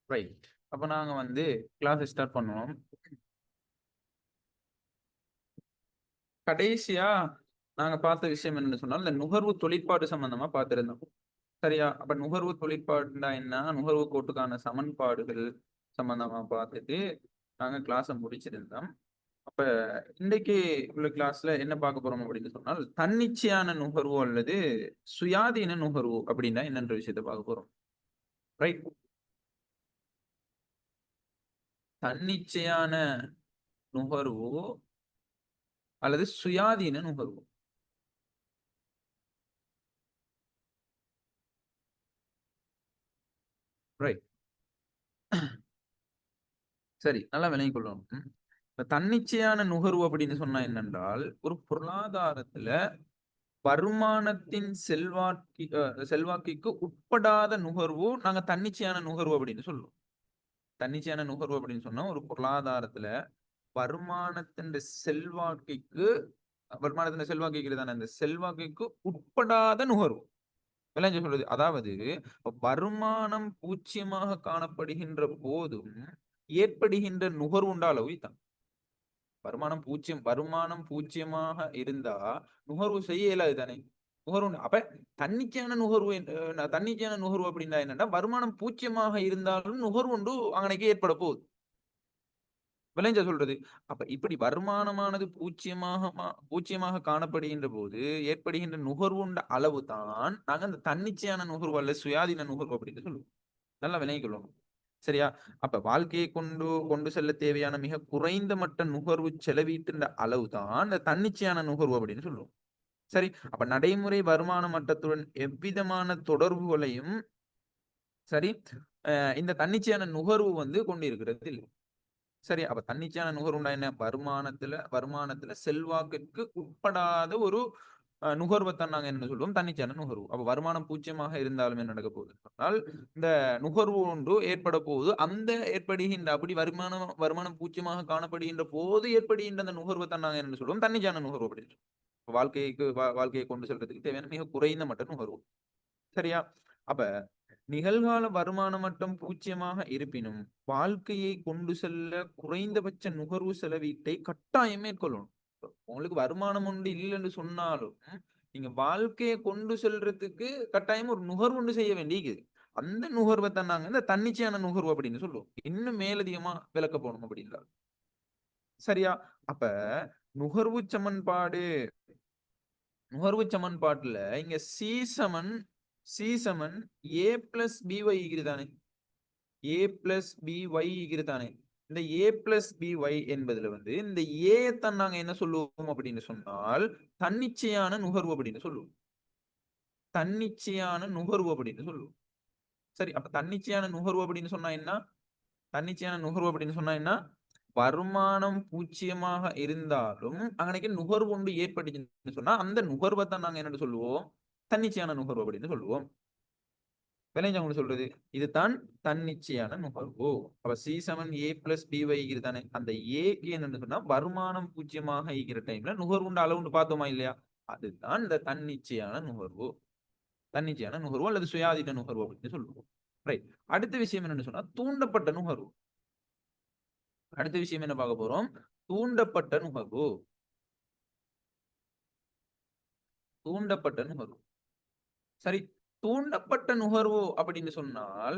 Right. அப்ப நாங்க வந்து கிளாஸ் ஸ்டார்ட் பண்ணுவோம். கடைசியா நாங்க பார்த்த விஷயம் என்னன்னு சொன்னால், இந்த நுகர்வு தொழிற்பாடு சம்பந்தமா பார்த்திருந்தோம். சரியா? அப்ப நுகர்வு தொழிற்பாடுன்னா என்ன? நுகர்வு கோட்டுக்கான சமன்பாடுகள் சம்பந்தமா பார்த்துட்டு நாங்க கிளாஸ முடிச்சிருந்தோம். அப்ப இன்னைக்கு உள்ள கிளாஸ்ல என்ன பார்க்க போறோம் அப்படின்னு சொன்னால், தன்னிச்சையான நுகர்வு அல்லது சுயாதீன நுகர்வு அப்படின்னா என்னன்ற விஷயத்த பார்க்க போறோம். ரைட். தன்னிச்சையான நுகர்வு அல்லது சுயாதீன நுகர்வு. ரைட். சரி, நல்லா விளங்கிக் கொள்ளணும். இப்ப தன்னிச்சையான நுகர்வு அப்படின்னு சொன்னா என்னென்றால், ஒரு பொருளாதாரத்துல வருமானத்தின் செல்வாக்கிற்கு உட்படாத நுகர்வு நாங்க தன்னிச்சையான நுகர்வு அப்படின்னு சொல்லுவோம். தன்னிச்சையான நுகர்வு அப்படின்னு சொன்னா, ஒரு பொருளாதாரத்துல வருமானத்தின் செல்வாக்கிற்கு வருமானத்தின் செல்வாக்கு தானே, அந்த செல்வாக்கிற்கு உட்படாத நுகர்வு. விளங்கி சொல்றது. அதாவது வருமானம் பூஜ்ஜியமாக காணப்படுகின்ற போதும் ஏற்படுகின்ற நுகர்வுண்ட அளவு தான். வருமானம் பூஜ்ஜியமாக இருந்தா நுகர்வு செய்ய இயலாது தானே. நுகர்வு அப்ப தன்னிச்சையான நுகர்வு அப்படின்னா என்னன்னா, வருமானம் பூஜ்ஜியமாக இருந்தாலும் நுகர்வு உண்டு அங்கனைக்கு ஏற்பட போகுது. விளைஞ்ச சொல்றது. அப்ப இப்படி வருமானமானது பூஜ்ஜியமாக காணப்படுகின்ற போது ஏற்படுகின்ற நுகர்வுண்ட அளவு தான் நாங்க அந்த தன்னிச்சையான நுகர்வு அல்ல சுயாதீன நுகர்வு அப்படின்னு சொல்லுவோம். நல்லா விளங்கிக் கொள்ளணும். சரியா? அப்ப வாழ்க்கையை கொண்டு செல்ல தேவையான மிக குறைந்த மட்ட நுகர்வு செலவீட்டின் அளவு தான் அந்த தன்னிச்சையான நுகர்வு அப்படின்னு சொல்லுவோம். சரி, அப்ப நடைமுறை வருமான மட்டத்துடன் எவ்விதமான தொடர்புகளையும் சரி இந்த தன்னிச்சையான நுகர்வு வந்து கொண்டிருக்கிறது இல்லை. சரி, அப்ப தன்னிச்சையான நுகர்வுண்டா என்ன? வருமானத்துல செல்வாக்கிற்கு உட்படாத ஒரு நுகர்வைத்தான் நாங்க என்ன சொல்லுவோம்? தன்னிச்சையான நுகர்வு. அப்ப வருமானம் பூஜ்ஜியமாக இருந்தாலும் என்ன நடக்க போகுது சொன்னால், இந்த நுகர்வு ஒன்று ஏற்பட போகுது. அந்த ஏற்படுகின்ற அப்படி வருமானம் வருமானம் பூஜ்ஜியமாக காணப்படுகின்ற போது ஏற்படுகின்ற அந்த நுகர்வைத்தான் நாங்க என்ன சொல்லுவோம்? தன்னிச்சையான நுகர்வு அப்படின்னு சொல்லுவோம். வாழ்க்கையை கொண்டு செல்றதுக்கு தேவையான மிக குறைந்த மட்ட நுகர்வு. சரியா? அப்ப நிகழ்கால வருமான மட்டம் பூஜ்ஜியமாக இருப்பினும் வாழ்க்கையை கொண்டு செல்ல குறைந்தபட்ச நுகர்வு செலவீட்டை கட்டாயம் மேற்கொள்ளணும். உங்களுக்கு வருமானம் ஒன்று இல்லைன்னு சொன்னாலும் நீங்க வாழ்க்கையை கொண்டு செல்றதுக்கு கட்டாயம் ஒரு நுகர்வு ஒன்று செய்ய வேண்டியது. அந்த நுகர்வை தான் நாங்க இந்த தன்னிச்சையான நுகர்வு அப்படின்னு சொல்லுவோம். இன்னும் மேலதிகமா விளக்க போகணும் அப்படின்னா. சரியா? அப்ப நுகர்வு சமன்பாடு நுகர்வு சமன்பாட்டுல இங்க சி சமன் ஏ பிளஸ் பிஒய் தானே. ஏ பிளஸ் பிஒய் தானே. இந்த ஏ பிளஸ் பிஒய் என்பதுல வந்து இந்த ஏ தான் நாங்க என்ன சொல்லுவோம் அப்படின்னு சொன்னால் தன்னிச்சையான நுகர்வு அப்படின்னு சொல்லுவோம். தன்னிச்சையான நுகர்வு அப்படின்னு சொல்லுவோம். சரி, அப்ப தன்னிச்சையான நுகர்வு அப்படின்னு சொன்னா என்ன? தன்னிச்சையான நுகர்வு அப்படின்னு சொன்னா என்ன? வருமானம் பூஜ்ஜியமாக இருந்தாலும் அங்கனைக்கு நுகர்வு ஒன்று ஏற்பட்டுச்சுன்னு சொன்னா அந்த நுகர்வை தான் நாங்க என்ன சொல்லுவோம்? தன்னிச்சையான நுகர்வு அப்படின்னு சொல்லுவோம். விளைஞ்சவங்க சொல்றது இதுதான் தன்னிச்சையான நுகர்வு. அப்ப C7A+BY தானே. அந்த ஏக்கு என்னன்னு சொன்னா வருமானம் பூஜ்ஜியமாக இருக்கிற டைம்ல நுகர்வுண்ட அளவுன்னு பார்த்தோமா இல்லையா? அதுதான் இந்த தன்னிச்சையான நுகர்வு. தன்னிச்சையான நுகர்வு அல்லது சுயாதீன நுகர்வு அப்படின்னு சொல்லுவோம். ரைட். அடுத்த விஷயம் என்னன்னு சொன்னா தூண்டப்பட்ட நுகர்வு. அடுத்த விஷயம் என்ன பார்க்க போறோம்? தூண்டப்பட்ட நுகர்வு. தூண்டப்பட்ட நுகர்வு. சரி, தூண்டப்பட்ட நுகர்வு அப்படின்னு சொன்னால்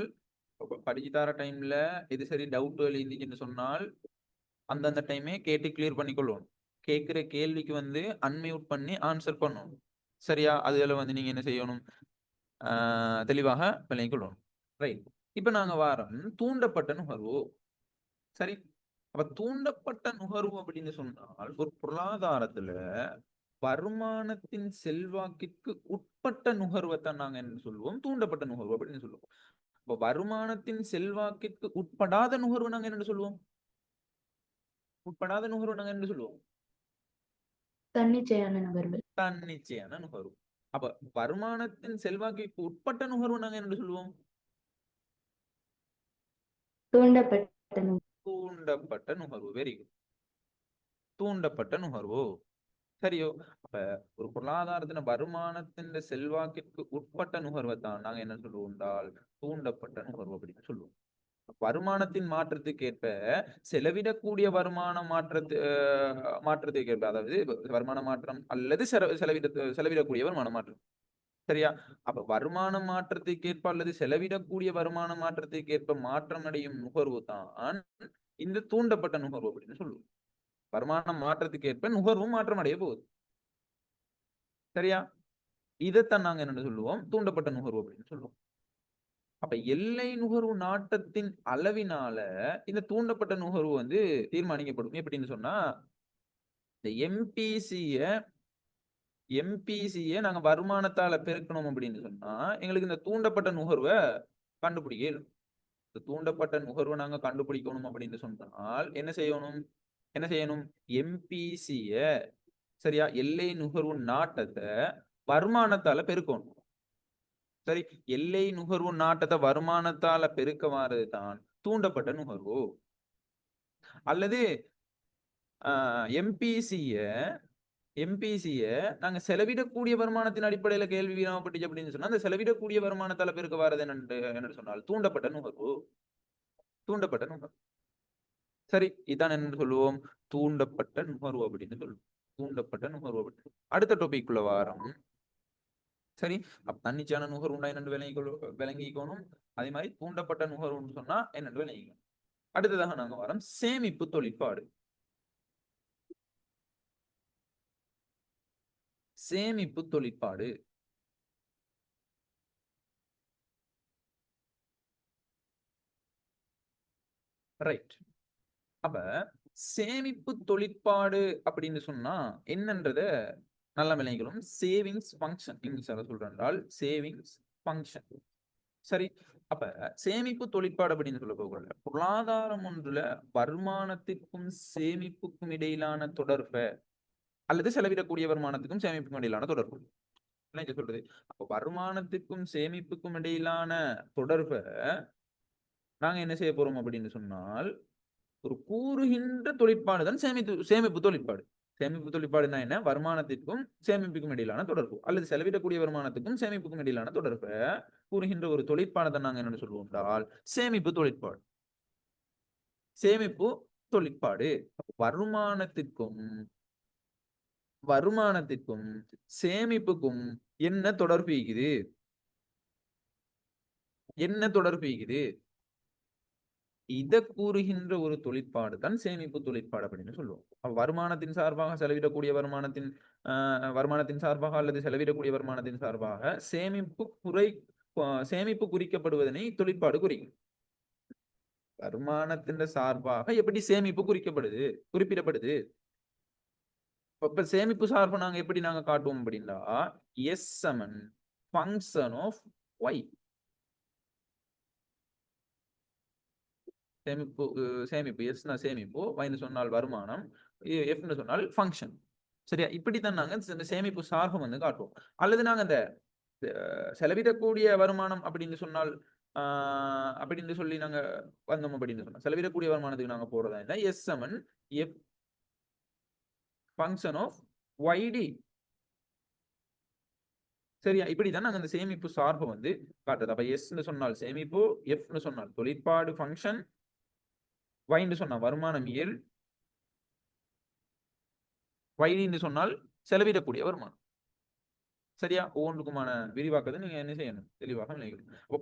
படிச்சு தர டைம்ல இது சரி டவுட் எழுதிச்சுன்னு சொன்னால் அந்தந்த டைமே கேட்டு கிளியர் பண்ணிக்கொள்ளணும். கேட்கிற கேள்விக்கு வந்து அன்மியூட் பண்ணி ஆன்சர் பண்ணணும். சரியா? அதுல வந்து நீங்க என்ன செய்யணும்? தெளிவாக விளங்கிக் கொள்ளணும். ரைட். இப்ப நாங்க வாரம் தூண்டப்பட்ட நுகர்வு. சரி, அப்ப தூண்டப்பட்ட நுகர்வு அப்படின்னு சொன்னால் ஒரு பொருளாதாரத்துல வருமானத்தின் செல்வாக்கிற்கு உட்பட்ட நுகர்வைத்தான் நாங்க என்ன சொல்லுவோம்? தூண்டப்பட்ட நுகர்வு அப்படின்னு சொல்லுவோம். இப்ப வருமானத்தின் செல்வாக்கிற்கு உட்படாத நுகர்வு நாங்க என்ன சொல்லுவோம்? உட்படாத நுகர்வு நாங்க என்ன சொல்லுவோம்? தன்னிச்சையான நுகர்வு. தன்னிச்சையான நுகர்வு. அப்ப வருமானத்தின் செல்வாக்கிற்கு உட்பட்ட நுகர்வு நாங்க என்ன சொல்லுவோம்? தூண்டப்பட்ட நுகர்வு. தூண்டப்பட்ட நுகர்வு. Very good. தூண்டப்பட்ட நுகர்வு. சரியோ? அப்ப ஒரு பொருளாதாரத்தின வருமானத்தின் செல்வாக்கிற்கு உட்பட்ட நுகர்வை தான் நாங்க என்ன சொல்லுவோம் என்றால் தூண்டப்பட்ட நுகர்வு அப்படின்னு சொல்லுவோம். வருமானத்தின் மாற்றத்துக்கு ஏற்ப செலவிடக்கூடிய வருமான மாற்றத்துக்கு ஏற்ப, அதாவது வருமான மாற்றம் அல்லது செலவிடக்கூடிய வருமான மாற்றம். சரியா? அப்ப வருமான மாற்றத்துக்கு ஏற்ப அல்லது செலவிடக்கூடிய வருமான மாற்றத்துக்கு ஏற்ப மாற்றம் அடையும் நுகர்வு தான் இந்த தூண்டப்பட்ட நுகர்வு அப்படின்னு சொல்லுவோம். வருமான மாற்றத்துக்கு ஏற்ப நுகர்வும் மாற்றம் அடைய போகுது. சரியா? இதைத்தான் நாங்க என்ன சொல்லுவோம்? தூண்டப்பட்ட நுகர்வு அப்படின்னு சொல்லுவோம். அப்ப எல்லை நுகர்வு நாட்டத்தின் அளவினால இந்த தூண்டப்பட்ட நுகர்வு வந்து தீர்மானிக்கப்படும். எப்படின்னு சொன்னா, இந்த எம்பிசிய நாங்க வருமானத்தால பெருக்கணும் அப்படின்னு சொன்னா எங்களுக்கு இந்த தூண்டப்பட்ட நுகர்வை கண்டுபிடிக்க இயலும். இந்த தூண்டப்பட்ட நுகர்வை நாங்க கண்டுபிடிக்கணும் அப்படின்னு சொன்னால் என்ன செய்யணும்? எம்பிசிய, சரியா, எல்லை நுகர்வு நாட்டத்தை வருமானத்தால பெருக்கணும். சரி, எல்லை நுகர்வு நாட்டத்தை வருமானத்தால பெருக்க மாறதுதான் தூண்டப்பட்ட நுகர்வு. அல்லது எம்பிசிய நாங்க செலவிடக்கூடிய வருமானத்தின் அடிப்படையில கேள்வி வினாப்பட்டுச்சு அப்படின்னு சொன்னா அந்த செலவிடக்கூடிய வருமானத்தால பெருக்க வாரது என்று சொன்னால் தூண்டப்பட்ட நுகர்வு. சரி, இதான் என்ன சொல்லுவோம்? தூண்டப்பட்ட நுகர்வு அப்படின்னு சொல்லுவோம். தூண்டப்பட்ட நுகர்வு அப்படின்னு. அடுத்த டாபிக் குள்ள வாரம். சரி, அப்ப தன்னிச்சான நுகர்வு உண்டா என்னென்று விளங்கிக்கணும். அதே மாதிரி தூண்டப்பட்ட நுகர்வுன்னு சொன்னா என்னென்று விளங்கிக்கணும். அடுத்ததாக நாங்க வரோம் சேமிப்பு தொழிற்பாடு. சேமிப்பு தொழிற்பாடு. ரைட். அப்ப சேமிப்பு தொழிற்பாடு அப்படின்னு சொன்னா என்னன்றத நல்லா விளங்கிக்கணும். சேவிங்ஸ் ஃபங்க்ஷன் இங்கிலீஷ்ல சொல்றால் சேவிங்ஸ் ஃபங்க்ஷன். சரி, அப்ப சேமிப்பு தொழிற்பாடு அப்படின்னு சொல்ல போகல பொருளாதாரம் ஒன்றுல வருமானத்திற்கும் சேமிப்புக்கும் இடையிலான தொடர்பை அல்லது செலவிடக்கூடிய வருமானத்துக்கும் சேமிப்புக்கும் இடையிலான தொடர்பு என்ன சொல்றது? அப்ப வருமானத்துக்கும் சேமிப்புக்கும் இடையிலான தொடர்பை நாங்க என்ன செய்ய போறோம் அப்படின்னு சொன்னால் ஒரு கூறுகின்ற தொழிற்பாடு தான் சேமிப்பு தொழிற்பாடு. சேமிப்பு தொழிற்பாடுனா என்ன? வருமானத்திற்கும் சேமிப்புக்கும் இடையிலான தொடர்பு அல்லது செலவிடக்கூடிய வருமானத்துக்கும் சேமிப்புக்கும் இடையிலான தொடர்பை கூறுகின்ற ஒரு தொழிற்பாடை தான் நாங்க என்ன சொல்லுவோம் என்றால் சேமிப்பு தொழிற்பாடு. சேமிப்பு தொழிற்பாடு வருமானத்திற்கும் சேமிப்புக்கும் என்ன தொடர்பு இருக்குது? இதை கூறுகின்ற ஒரு தொழிற்பாடு தான் சேமிப்பு தொழிற்பாடு அப்படின்னு சொல்லுவோம். வருமானத்தின் சார்பாக செலவிடக்கூடிய வருமானத்தின் சார்பாக அல்லது செலவிடக்கூடிய வருமானத்தின் சார்பாக சேமிப்பு குறிக்கப்படுவதனை தொழிற்பாடு குறிக்கும். வருமானத்தின் சார்பாக எப்படி சேமிப்பு குறிப்பிடப்படுது? இப்ப சேமிப்பு சார்பை நாங்க எப்படி காட்டுவோம் அப்படின்னா எஸ் சமன் ஃபங்க்ஷன் ஆஃப் ஒய். சேமிப்பு எஸ்னா சேமிப்பு, ஒய்னு சொன்னால் வருமானம், எஃப்னு சொன்னால் ஃபங்க்ஷன். சரியா? இப்படித்தான் நாங்க இந்த சேமிப்பு சார்பை வந்து காட்டுவோம். அல்லது நாங்க இந்த செலவிடக்கூடிய வருமானம் அப்படின்னு சொன்னால் அப்படின்னு சொல்லி நாங்க வந்தோம் அப்படின்னு சொன்னோம். செலவிடக்கூடிய வருமானத்துக்கு நாங்க போறதா இருந்தா எஸ் சமன் எஃப் ஃபங்க்ஷன் ஆஃப் ஒய்டி. சரியா? இப்படிதான் நாங்க அந்த சேமிப்பு சார்பை வந்து காட்டுறது. அப்ப எஸ்ன்னு சொன்னால் சேமிப்பு, எஃப்னு சொன்னால் தொழிற்பாடு ஃபங்க்ஷன், ஒய்ன்னு சொன்னா வருமானம் இயல், ஒய்டின்னு சொன்னால் செலவிடக்கூடிய வருமானம். சரியா? ஒவ்வொன்றுக்குமான விரிவாக்கத்தை நீங்க என்ன செய்யணும்? தெளிவாக நினைக்கணும். அப்ப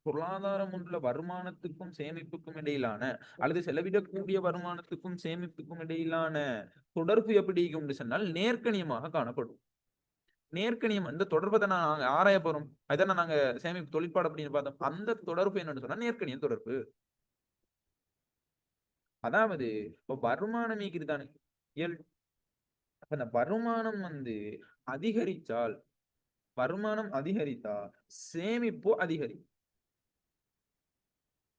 பொருளாதாரம் ஒன்றுல வருமானத்துக்கும் சேமிப்புக்கும் இடையிலான அல்லது செலவிடக்கூடிய வருமானத்துக்கும் சேமிப்புக்கும் இடையிலான தொடர்பு எப்படி உண்டு சொன்னால் நேர்கணியமாக காணப்படும். நேர்கணியம் இந்த தொடர்பை தான் நாங்க ஆராய போறோம். அதான் நாங்க சேமிப்பு தொழிற்பாடு அப்படின்னு பார்த்தோம். அந்த தொடர்பு என்னன்னு சொன்னா நேர்கணியம் தொடர்பு. அதாவது இப்ப வருமானம் தானே இயல். அந்த வருமானம் வந்து அதிகரித்தா சேமிப்பு அதிகரிக்கும்.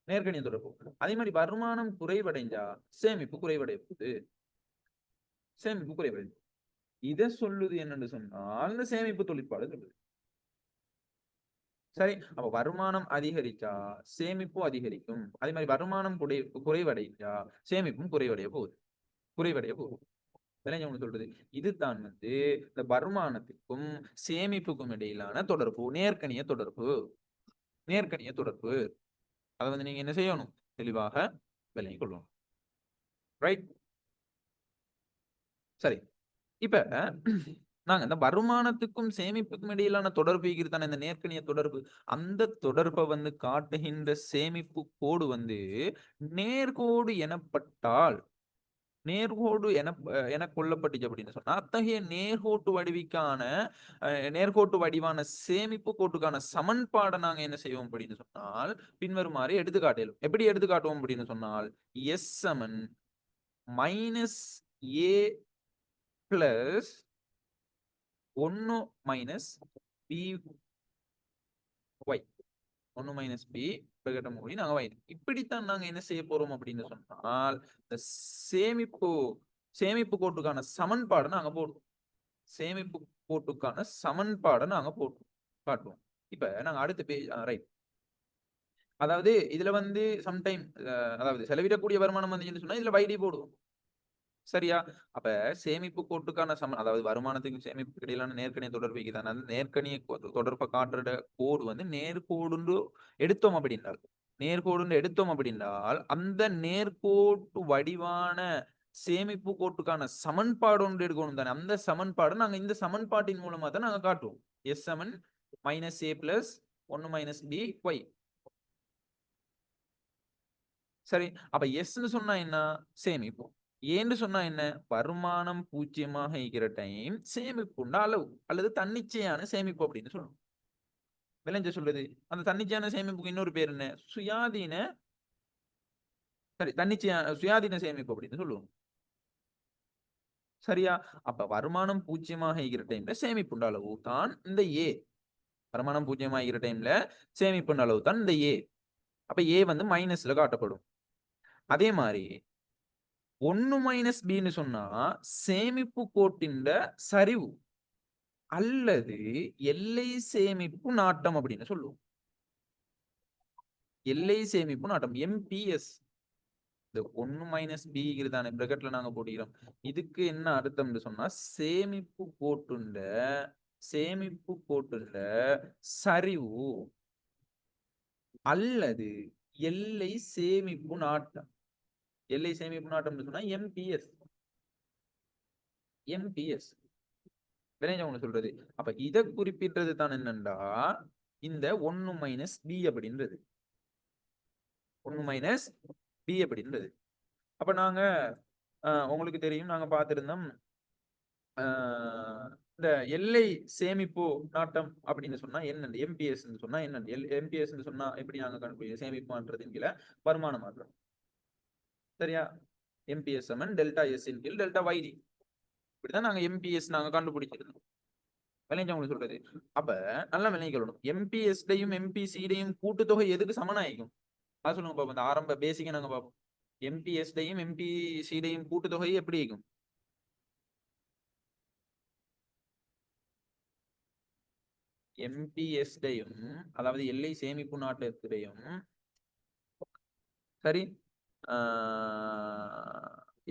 நேர்கணியம் தொடர்பு. அதே மாதிரி வருமானம் குறைவடைஞ்சா சேமிப்பு குறைவடையுது. இதை சொல்லுது என்னன்னு சொன்னால் இந்த சேமிப்பு தொழிற்பாடு சொல்லுது. சரி, அப்ப வருமானம் அதிகரிச்சா சேமிப்பு அதிகரிக்கும். அதே மாதிரி வருமானம் குறைவடைஞ்சா சேமிப்பும் குறைவடைய போகுது. சொல்றது இதுதான் வந்து இந்த வருமானத்திற்கும் சேமிப்புக்கும் இடையிலான தொடர்பு, நேர்கணிய தொடர்பு. அதை வந்து நீங்க என்ன செய்யணும், தெளிவாக விளங்கிக் கொள்ளணும். ரைட், சரி. இப்ப நாங்க இந்த வருமானத்துக்கும் சேமிப்புக்கும் இடையிலான தொடர்பு தானே இந்த நேர்க்கணிய தொடர்பு. அந்த தொடர்பை வந்து காட்டுகின்ற சேமிப்பு கோடு வந்து நேர்கோடு எனப்பட்டால், நேர்கோடு என கொள்ளப்பட்டுச்சு அப்படின்னு சொன்னா, அத்தகைய நேர்கோட்டு வடிவிக்கான நேர்கோட்டு வடிவான சேமிப்பு கோட்டுக்கான சமன்பாடை நாங்க என்ன செய்வோம் அப்படின்னு சொன்னால், பின்வருமாறு எடுத்துக்காட்டலும். எப்படி எடுத்துக்காட்டுவோம் அப்படின்னு சொன்னால், எஸ் சமன் minus A plus 1 minus B Y, 1 minus B பிரகடம் மொழி நாங்க வைத்து இப்படித்தான் நாங்க என்ன செய்ய போறோம் அப்படின்னு சொன்னால், இந்த சேமிப்பு சேமிப்பு கோட்டுக்கான சமன்பாடை நாங்க போடுவோம். சேமிப்பு கோட்டுக்கான சமன்பாடை நாங்க போட்டு காட்டுவோம். இப்ப நாங்க அடுத்த பேஜ், ரைட். அதாவது இதுல வந்து சம்டைம் அதாவது செலவிடக்கூடிய வருமானம் வந்து சொன்னா இதுல வைடி போடுவோம். சரியா? அப்ப சேமிப்பு கோட்டுக்கான அதாவது வருமானத்துக்கும் சேமிப்புக்கு இடையிலான நேர்க்கணிய தொடர்பு தான். அந்த நேர்க்கணிய தொடர்பை காட்டுற கோடு வந்து நேர்கோடுன்னு எடுத்தோம் அப்படின்றால், நேர்கோடுன்னு எடுத்தோம் அப்படின்றால், அந்த நேர்கோட்டு வடிவான சேமிப்பு கோட்டுக்கான சமன்பாடு ஒன்று எடுக்கணும் தானே. அந்த சமன்பாடு நாங்க இந்த சமன்பாட்டின் மூலமா தான் நாங்க காட்டுவோம். எஸ் சமன் minus A plus 1 minus B Y. சரி, அப்ப எஸ்ன்னு சொன்னா என்ன, சேமிப்பு. ஏன்னு சொன்னா என்ன, வருமானம் பூஜ்ஜியமாக இருக்கிற டைம் சேமிப்புண்ட அளவு அல்லது தன்னிச்சையான சேமிப்பு அப்படின்னு சொல்லணும். விளைஞ்ச சொல்றது, அந்த தன்னிச்சையான சேமிப்புக்கு இன்னொரு பேர் என்ன, சுயாதீன, சரி தன்னிச்சையான சுயாதீன சேமிப்பு அப்படின்னு சொல்லுவோம். சரியா? அப்ப வருமானம் பூஜ்ஜியமாக இருக்கிற டைம்ல சேமிப்புண்ட அளவு தான் இந்த ஏ. வருமானம் பூஜ்ஜியமாக இருக்கிற டைம்ல சேமிப்புண்ட அளவு தான் இந்த ஏ. அப்ப ஏ வந்து மைனஸ்ல காட்டப்படும். அதே மாதிரி 1 மைனஸ் பின்னு சொன்னா சேமிப்பு கோட்டின் சரிவு அல்லது எல்லை சேமிப்பு நாட்டம் அப்படின்னு சொல்லுவோம். எல்லை சேமிப்பு நாட்டம் எம்பிஎஸ். இந்த 1 மைனஸ் பி தானே பிரக்கெட்ல நாங்க போடுகிறோம். இதுக்கு என்ன அர்த்தம்னு சொன்னா, சேமிப்பு கோட்டுண்ட சரிவு அல்லது எல்லை சேமிப்பு நாட்டம். எல்லை சேமிப்பு நாட்டம் சொன்னா எம்பிஎஸ். எம்பிஎஸ் சொல்றது. அப்ப இதை குறிப்பிட்டது தான் என்னண்டா இந்த 1 மைனஸ் பி அப்படின்றது. 1 மைனஸ் பி அப்படின்றது. அப்ப நாங்க உங்களுக்கு தெரியும், நாங்க பார்த்திருந்தோம் இந்த எல்லை சேமிப்பு நாட்டம் அப்படின்னு சொன்னா என்ன, எம்பிஎஸ் சொன்னா என்ன, எம்பிஎஸ் சொன்னா எப்படி நாங்க கண்டுபிடிக்க, சேமிப்புன்றது கீழே வருமான மாற்றம். சரியா? எம்பிஎஸ் சமன் டெல்டா எஸ் இன் கீழ் டெல்டா வைடி. இப்படிதான் நாங்க எம்பிஎஸ் நாங்க கண்டுபிடிச்சிருந்தோம். விளைஞ்சவங்களுக்கு சொல்றது. அப்ப நல்லா விளைவிக்கணும், எம்பிஎஸ்டையும் எம்பிசிடையும் கூட்டுத்தொகை எதுக்கு சமனாயிக்கும் அது சொல்லுங்க பாப்போம். இந்த ஆரம்ப பேசிக்க நாங்க பார்ப்போம். எம்பிஎஸ்டையும் எம்பிசிடையும் கூட்டுத்தொகை எப்படி இருக்கும்? எம்பிஎஸ்டையும் அதாவது எல்லை சேமிப்பு நாட்டத்திடையும், சரி,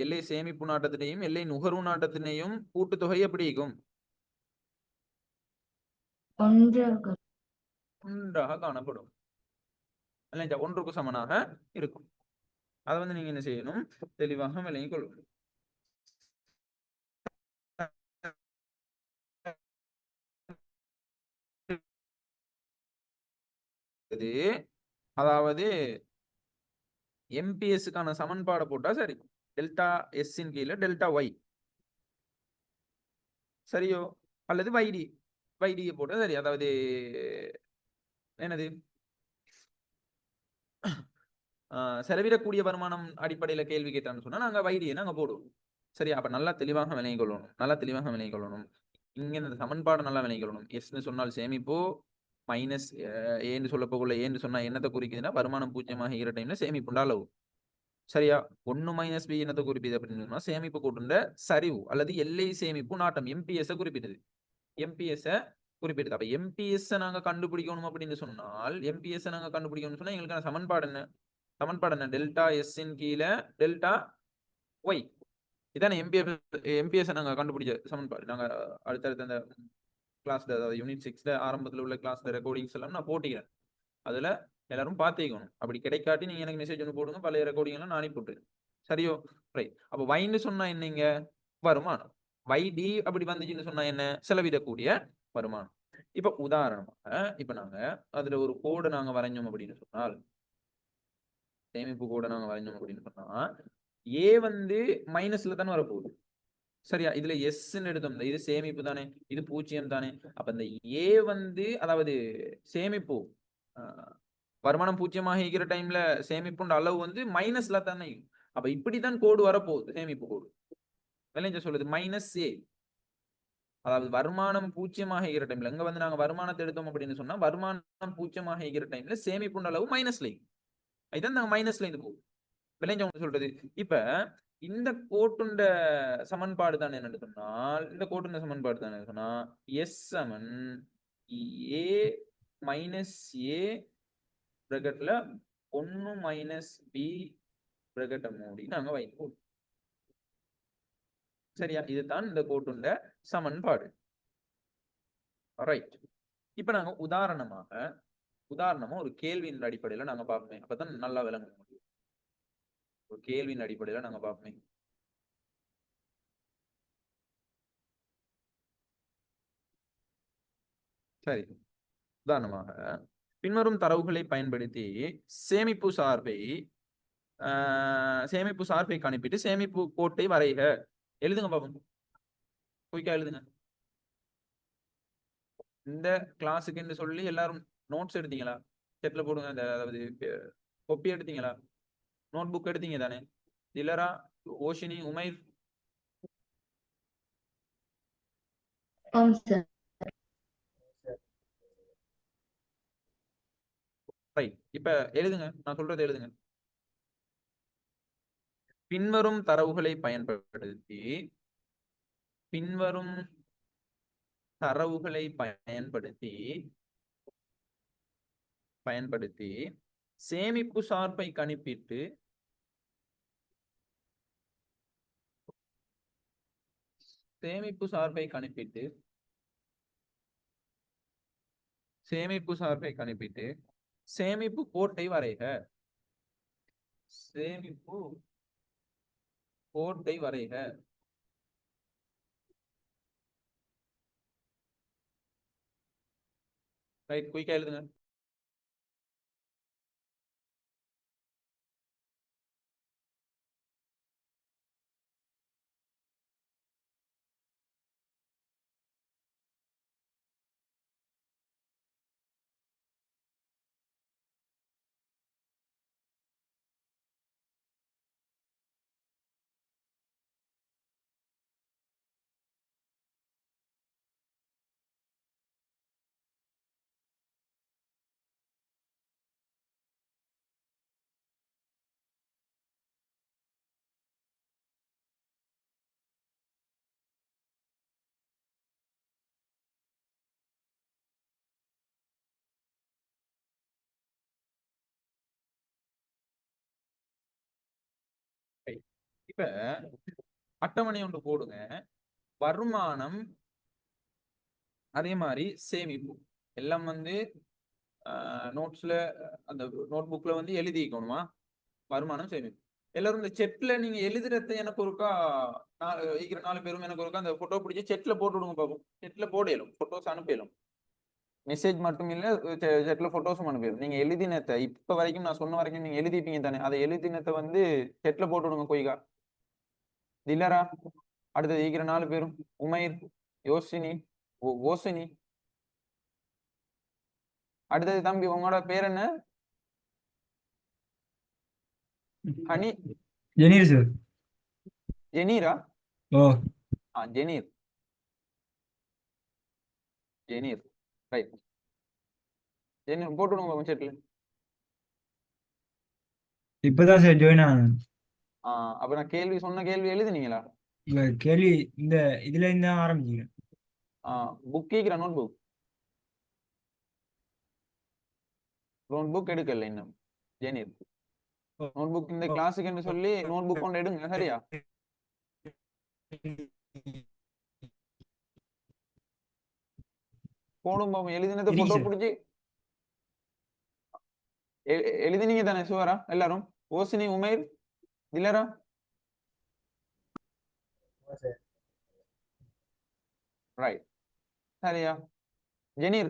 எல்லை சேமிப்பு நாட்டத்தினையும் எல்லை நுகர்வு நாட்டத்தினையும் கூட்டுத்தொகை எப்படி இருக்கும்? ஒன்றாக காணப்படும். ஒன்றுக்கு சமனாக இருக்கும். அதை வந்து நீங்க என்ன செய்யணும், தெளிவாக விளங்கிக் கொள்ளணும். அதாவது எம்பிஎஸ்க்கான சமன்பாடு போட்டா சரி, டெல்டா எஸ் இன் கீழே டெல்டா ஒய், சரியோ, அல்லது வைடி, வைடியை போட்டா சரி. அதாவது என்னது, செலவிடக்கூடிய வருமானம் அடிப்படையில கேள்வி கேட்டான்னு சொன்னா நாங்க வைடியை நாங்க போடுவோம். சரி, அப்ப நல்லா தெளிவாக விளங்கிக் கொள்ளணும், நல்லா தெளிவாக விளங்கிக் கொள்ளணும். இங்க இந்த சமன்பாடு நல்லா விளங்கிக் கொள்ளணும். எஸ்ன்னு சொன்னால் சேமிப்பு, மைனஸ் ஏன்னு சொல்லப்போக்குள்ள ஏன்னு சொன்னா என்னத்தை குறிக்குதுன்னா வருமானம் பூஜ்ஜியமாக இருக்கிற டைம்ல சேமிப்புண்ட அளவு. சரியா? 1 மைனஸ் பி என்னத்தை குறிப்பிது அப்படின்னு சொன்னா சேமிப்பு கூட்டுண்ட சரிவு அல்லது எல்லை சேமிப்பு நாட்டம் எம்பிஎஸ் குறிப்பிட்டது. எம்பிஎஸ் குறிப்பிட்டது. அப்ப எம்பிஎஸ் நாங்க கண்டுபிடிக்கணும் அப்படின்னு சொன்னால், எம்பிஎஸ் நாங்க கண்டுபிடிக்கணும்னு சொன்னா எங்களுக்கான சமன்பாடு என்ன, சமன்பாடு என்ன, டெல்டா எஸ் இன் கீழே டெல்டா ஒய். இதான எம்பிஎஸ் நாங்க கண்டுபிடிச்ச சமன்பாடு. நாங்க அடுத்தடுத்த அந்த கிளாஸ்ல, அதாவது யூனிட் 6 ஆரம்பத்தில் உள்ள கிளாஸ்ல ரெக்கார்டிங்ஸ் எல்லாம் நான் போட்டிக்கிறேன். அதுல எல்லாரும் பார்த்துக்கணும். அப்படி கிடைக்காட்டி நீங்க எனக்கு மெசேஜ் ஒன்று போடுங்க, பழைய ரெக்கார்டிங் எல்லாம் நானே போட்டுறேன். சரியோ? ரைட். அப்ப வைன்னு சொன்னா என்னங்க? வருமானம். வைடி அப்படி வந்துச்சுன்னு சொன்னா என்ன? செலவிடக்கூடிய வருமானம். இப்ப உதாரணமாக இப்ப நாங்க அதுல ஒரு கோடு நாங்க வரைஞ்சோம் அப்படின்னு சொன்னால், சேமிப்பு கோடை நாங்க வரைஞ்சோம் அப்படின்னு சொன்னா, ஏ வந்து மைனஸ்ல தானே வரப்போகுது. சரியா? இதுல எஸ்ன்னு எடுத்தோம், இது சேமிப்பு தானே, இது 0 தானே. அப்ப இந்த ஏ வந்து அதாவது சேமிப்பு வருமானம் 0 இருக்கிற டைம்ல சேமிப்புன்ற அளவு வந்து மைனஸ்ல தானே. அப்ப இப்படித்தான் கோடு வரப்போகுது, சேமிப்பு கோடு. விளைஞ்ச சொல்லுது மைனஸ் ஏ. அதாவது வருமானம் 0 இருக்கிற டைம்ல இங்க வந்து நாங்க வருமானத்தை எடுத்தோம் அப்படின்னு சொன்னா, வருமானம் 0 இருக்கிற டைம்ல சேமிப்புன்ற அளவு மைனஸ்ல. இதான் நாங்க மைனஸ்ல இருந்து போகுது. விளைஞ்ச சொல்றது. இப்ப இந்த கோட்டுண்ட சமன்பாடு தான் என்ன சொன்னால், இந்த கோட்டுண்ட சமன்பாடு தான் என்ன சொன்னா, எஸ் சமன் ஏ மைனஸ் ஏ பிரகட்ல 1 மைனஸ் பி பிரகட்ட மூடி நாங்க வைப்போம். சரியா? இதுதான் இந்த கோட்டுண்ட சமன்பாடு. ரைட். இப்ப நாங்க உதாரணமா ஒரு கேள்வியின் அடிப்படையில நாங்க பார்ப்போம். அப்பதான் நல்லா விளங்க முடியும். ஒரு கேள்வியின் அடிப்படையில நாங்க பார்ப்போம். சரி. உதாரணமாக பின்வரும் தரவுகளை பயன்படுத்தி சேமிப்பு சார்பை கணிப்பிட்டு சேமிப்பு கோட்டை வரைக. எழுதுங்க பாப்போம். குயிக்கா எழுதுங்க. இந்த கிளாஸுக்கு சொல்லி எல்லாரும் நோட்ஸ் எடுத்தீங்களா? செட்ல போடுங்க. அதாவது கொப்பி எடுத்தீங்களா? நோட் புக் எடுத்தீங்க தானே? திலரா, ஓஷினி, உமைர்? ஆம் சார். ரைட். இப்ப எழுதுங்க, நான் சொல்றது எழுதுங்க. பின்வரும் தரவுகளை பயன்படுத்தி சேமிப்பு சார்பை கணிப்பிட்டு சேமிப்பு கோட்டை வரைக. சேமிப்பு கோட்டை வரைக. ரைட். குயிக்கா எழுதுங்க. இப்ப அட்டவணை ஒன்று போடுங்க. வருமானம் அதே மாதிரி சேமிப்பு எல்லாம் வந்து நோட்ஸ்ல அந்த நோட் புக்ல வந்து எழுதிக்கணுமா? வருமானம் சேமிப்பு எல்லாரும் இந்த செட்ல நீங்க எழுதுறத எனக்கு ஒருக்கா 4 பேரும் எனக்கு ஒருக்கா அந்த போட்டோ பிடிச்சி செட்ல போட்டு விடுங்க பாப்போம். செட்ல போடலும் போட்டோஸ் அனுப்பிடலும். மெசேஜ் மட்டும் இல்ல, செட்ல போட்டோஸும் அனுப்பிடும். நீங்க எழுதினத்தை இப்ப வரைக்கும் நான் சொன்ன வரைக்கும் நீங்க எழுதிப்பீங்க தானே, அதை எழுதினத்தை வந்து செட்ல போட்டு விடுங்க. கொய்கா, தில்லரா, அடுத்தது ஈக்கிற 4 பேரும், உமைர், யோசினி, ஓசினி. அடுத்தது தம்பி உங்களோட பேர் என்ன? ஹனி, ஜெனீர் சார். ஜெனீரா? ஓ ஜெனீர். ரைட். ஜெனீர் போட்டு விடுங்க செட்ல. இப்பதான் சார் ஜாயின் ஆனேன். அப்ப நான் சொன்ன கேள்வி எழுதுனீங்களா? கேள்வி இந்த இதுல இருந்து தான் ஆரம்பிக்கிறேன். புக் கேட்கிற நோட் புக் எடுக்கல இன்னும். ஜெனீர் நோட் புக் இந்த கிளாஸுக்கு சொல்லி நோட் புக் கொண்டு எடுங்க. சரியா? போடும் பாப்போம். எழுதினதை போட்டோ பிடிச்சி எழுதினீங்க தானே சுவரா எல்லாரும்? ஓசினி, உமேர், திலரா? ரைட். சரியா? ஜெனீர்,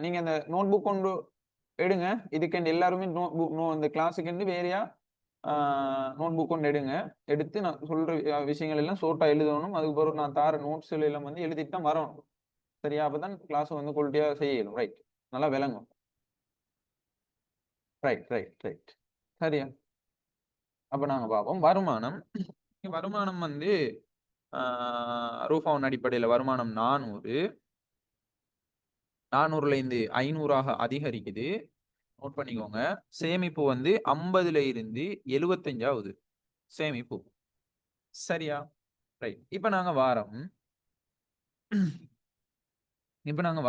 நீங்க அந்த நோட் புக் கொண்டு எடுங்க. இதுக்கு எல்லாருமே இந்த கிளாஸுக்கு வேறையா நோட் புக் கொண்டு எடுங்க. எடுத்து நான் சொல்ற விஷயங்கள் எல்லாம் ஷோர்ட்டா எழுதணும். அதுக்கு பிறகு நான் தார நோட்ஸ் எல்லாம் வந்து எழுதிட்டு தான் வரணும். சரியா? அப்பதான் கிளாஸ் வந்து குவாலிட்டியா செய்யணும். ரைட். நல்லா விளங்கும். Right right right. சரியா? அப்ப நாங்க பார்ப்போம் வருமானம். வருமானம் வந்து ரூபாவின் அடிப்படையில் வருமானம் 400. 400ல இருந்து 500ஆக அதிகரிக்குது. நோட் பண்ணிக்கோங்க. சேமிப்பு வந்து 50ல இருந்து 75 ஆகுது சேமிப்பு. சரியா? ரைட். இப்ப நாங்க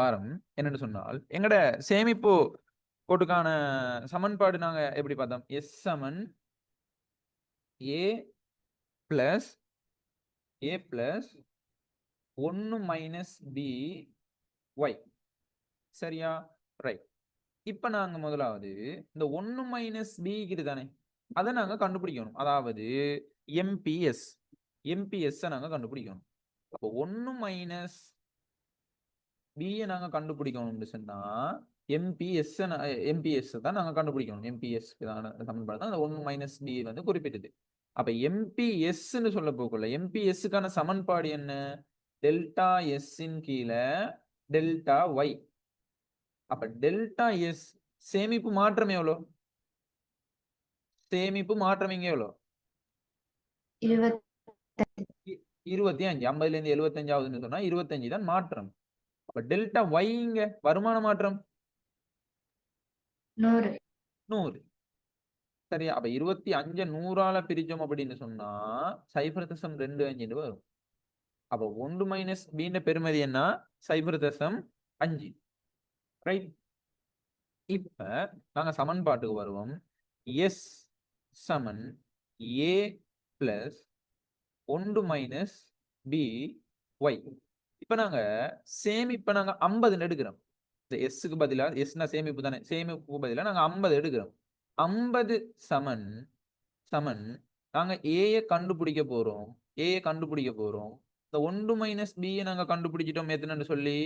வாரம் என்னன்னு சொன்னால் எங்கட சேமிப்பு கோட்டுக்கான சமன்பாடு நாங்க எப்படி பார்த்தோம்? S Saman A plus 1 minus B Y. சரியா? ரைட். இப்ப நாங்க முதலாவது இந்த 1 மைனஸ் பி தானே அதை நாங்க கண்டுபிடிக்கணும். அதாவது எம்பிஎஸ் நாங்க கண்டுபிடிக்கணும். அப்போ 1 மைனஸ் பி நாங்க கண்டுபிடிக்கணும்னு சொன்னா எம்பிஎஸ் தான் நாங்க கண்டுபிடிக்கணும். எம்பிஎஸ் சமன்பாடு தான் அந்த 1 மைனஸ் பி வந்து குறிப்பிட்டது. அப்ப எம்பிஎஸ் சொல்ல போகல. எம்பிஎஸ்க்கான சமன்பாடு என்ன? டெல்டா எஸ் இன் கீழே டெல்டா ஒய். அப்ப டெல்டா எஸ் சேமிப்பு மாற்றம் எவ்வளோ? சேமிப்பு மாற்றம் இங்க எவ்வளோ? 25. 50ல இருந்து 75 ஆகுதுன்னு சொன்னா 25 தான் மாற்றம். அப்ப டெல்டா ஒய் இங்க வருமான மாற்றம் 100. சரியா? அப்ப 25 100ஆல பிரிச்சோம் அப்படின்னு சொன்னா 0.25 வரும். அப்ப 1 மைனஸ் பி பெருமதி என்ன? 0.5. ரைட். இப்ப நாங்க சமன்பாட்டுக்கு வருவோம். S Saman A plus 1 minus B Y. இப்ப நாங்க சேமிப்பை நாங்க 50 எடுக்கிறோம். எஸ்க்கு பதிலா எஸ்னா சேமிப்பு தானே, சேமிப்புக்கு பதிலா நாங்க 50 எடுக்கிறோம். 50 சமன் நாங்க ஏயை கண்டுபிடிக்க போறோம். இந்த 1 மைனஸ் பி நாங்க கண்டுபிடிச்சிட்டோம். எத்தனைன்னு சொல்லி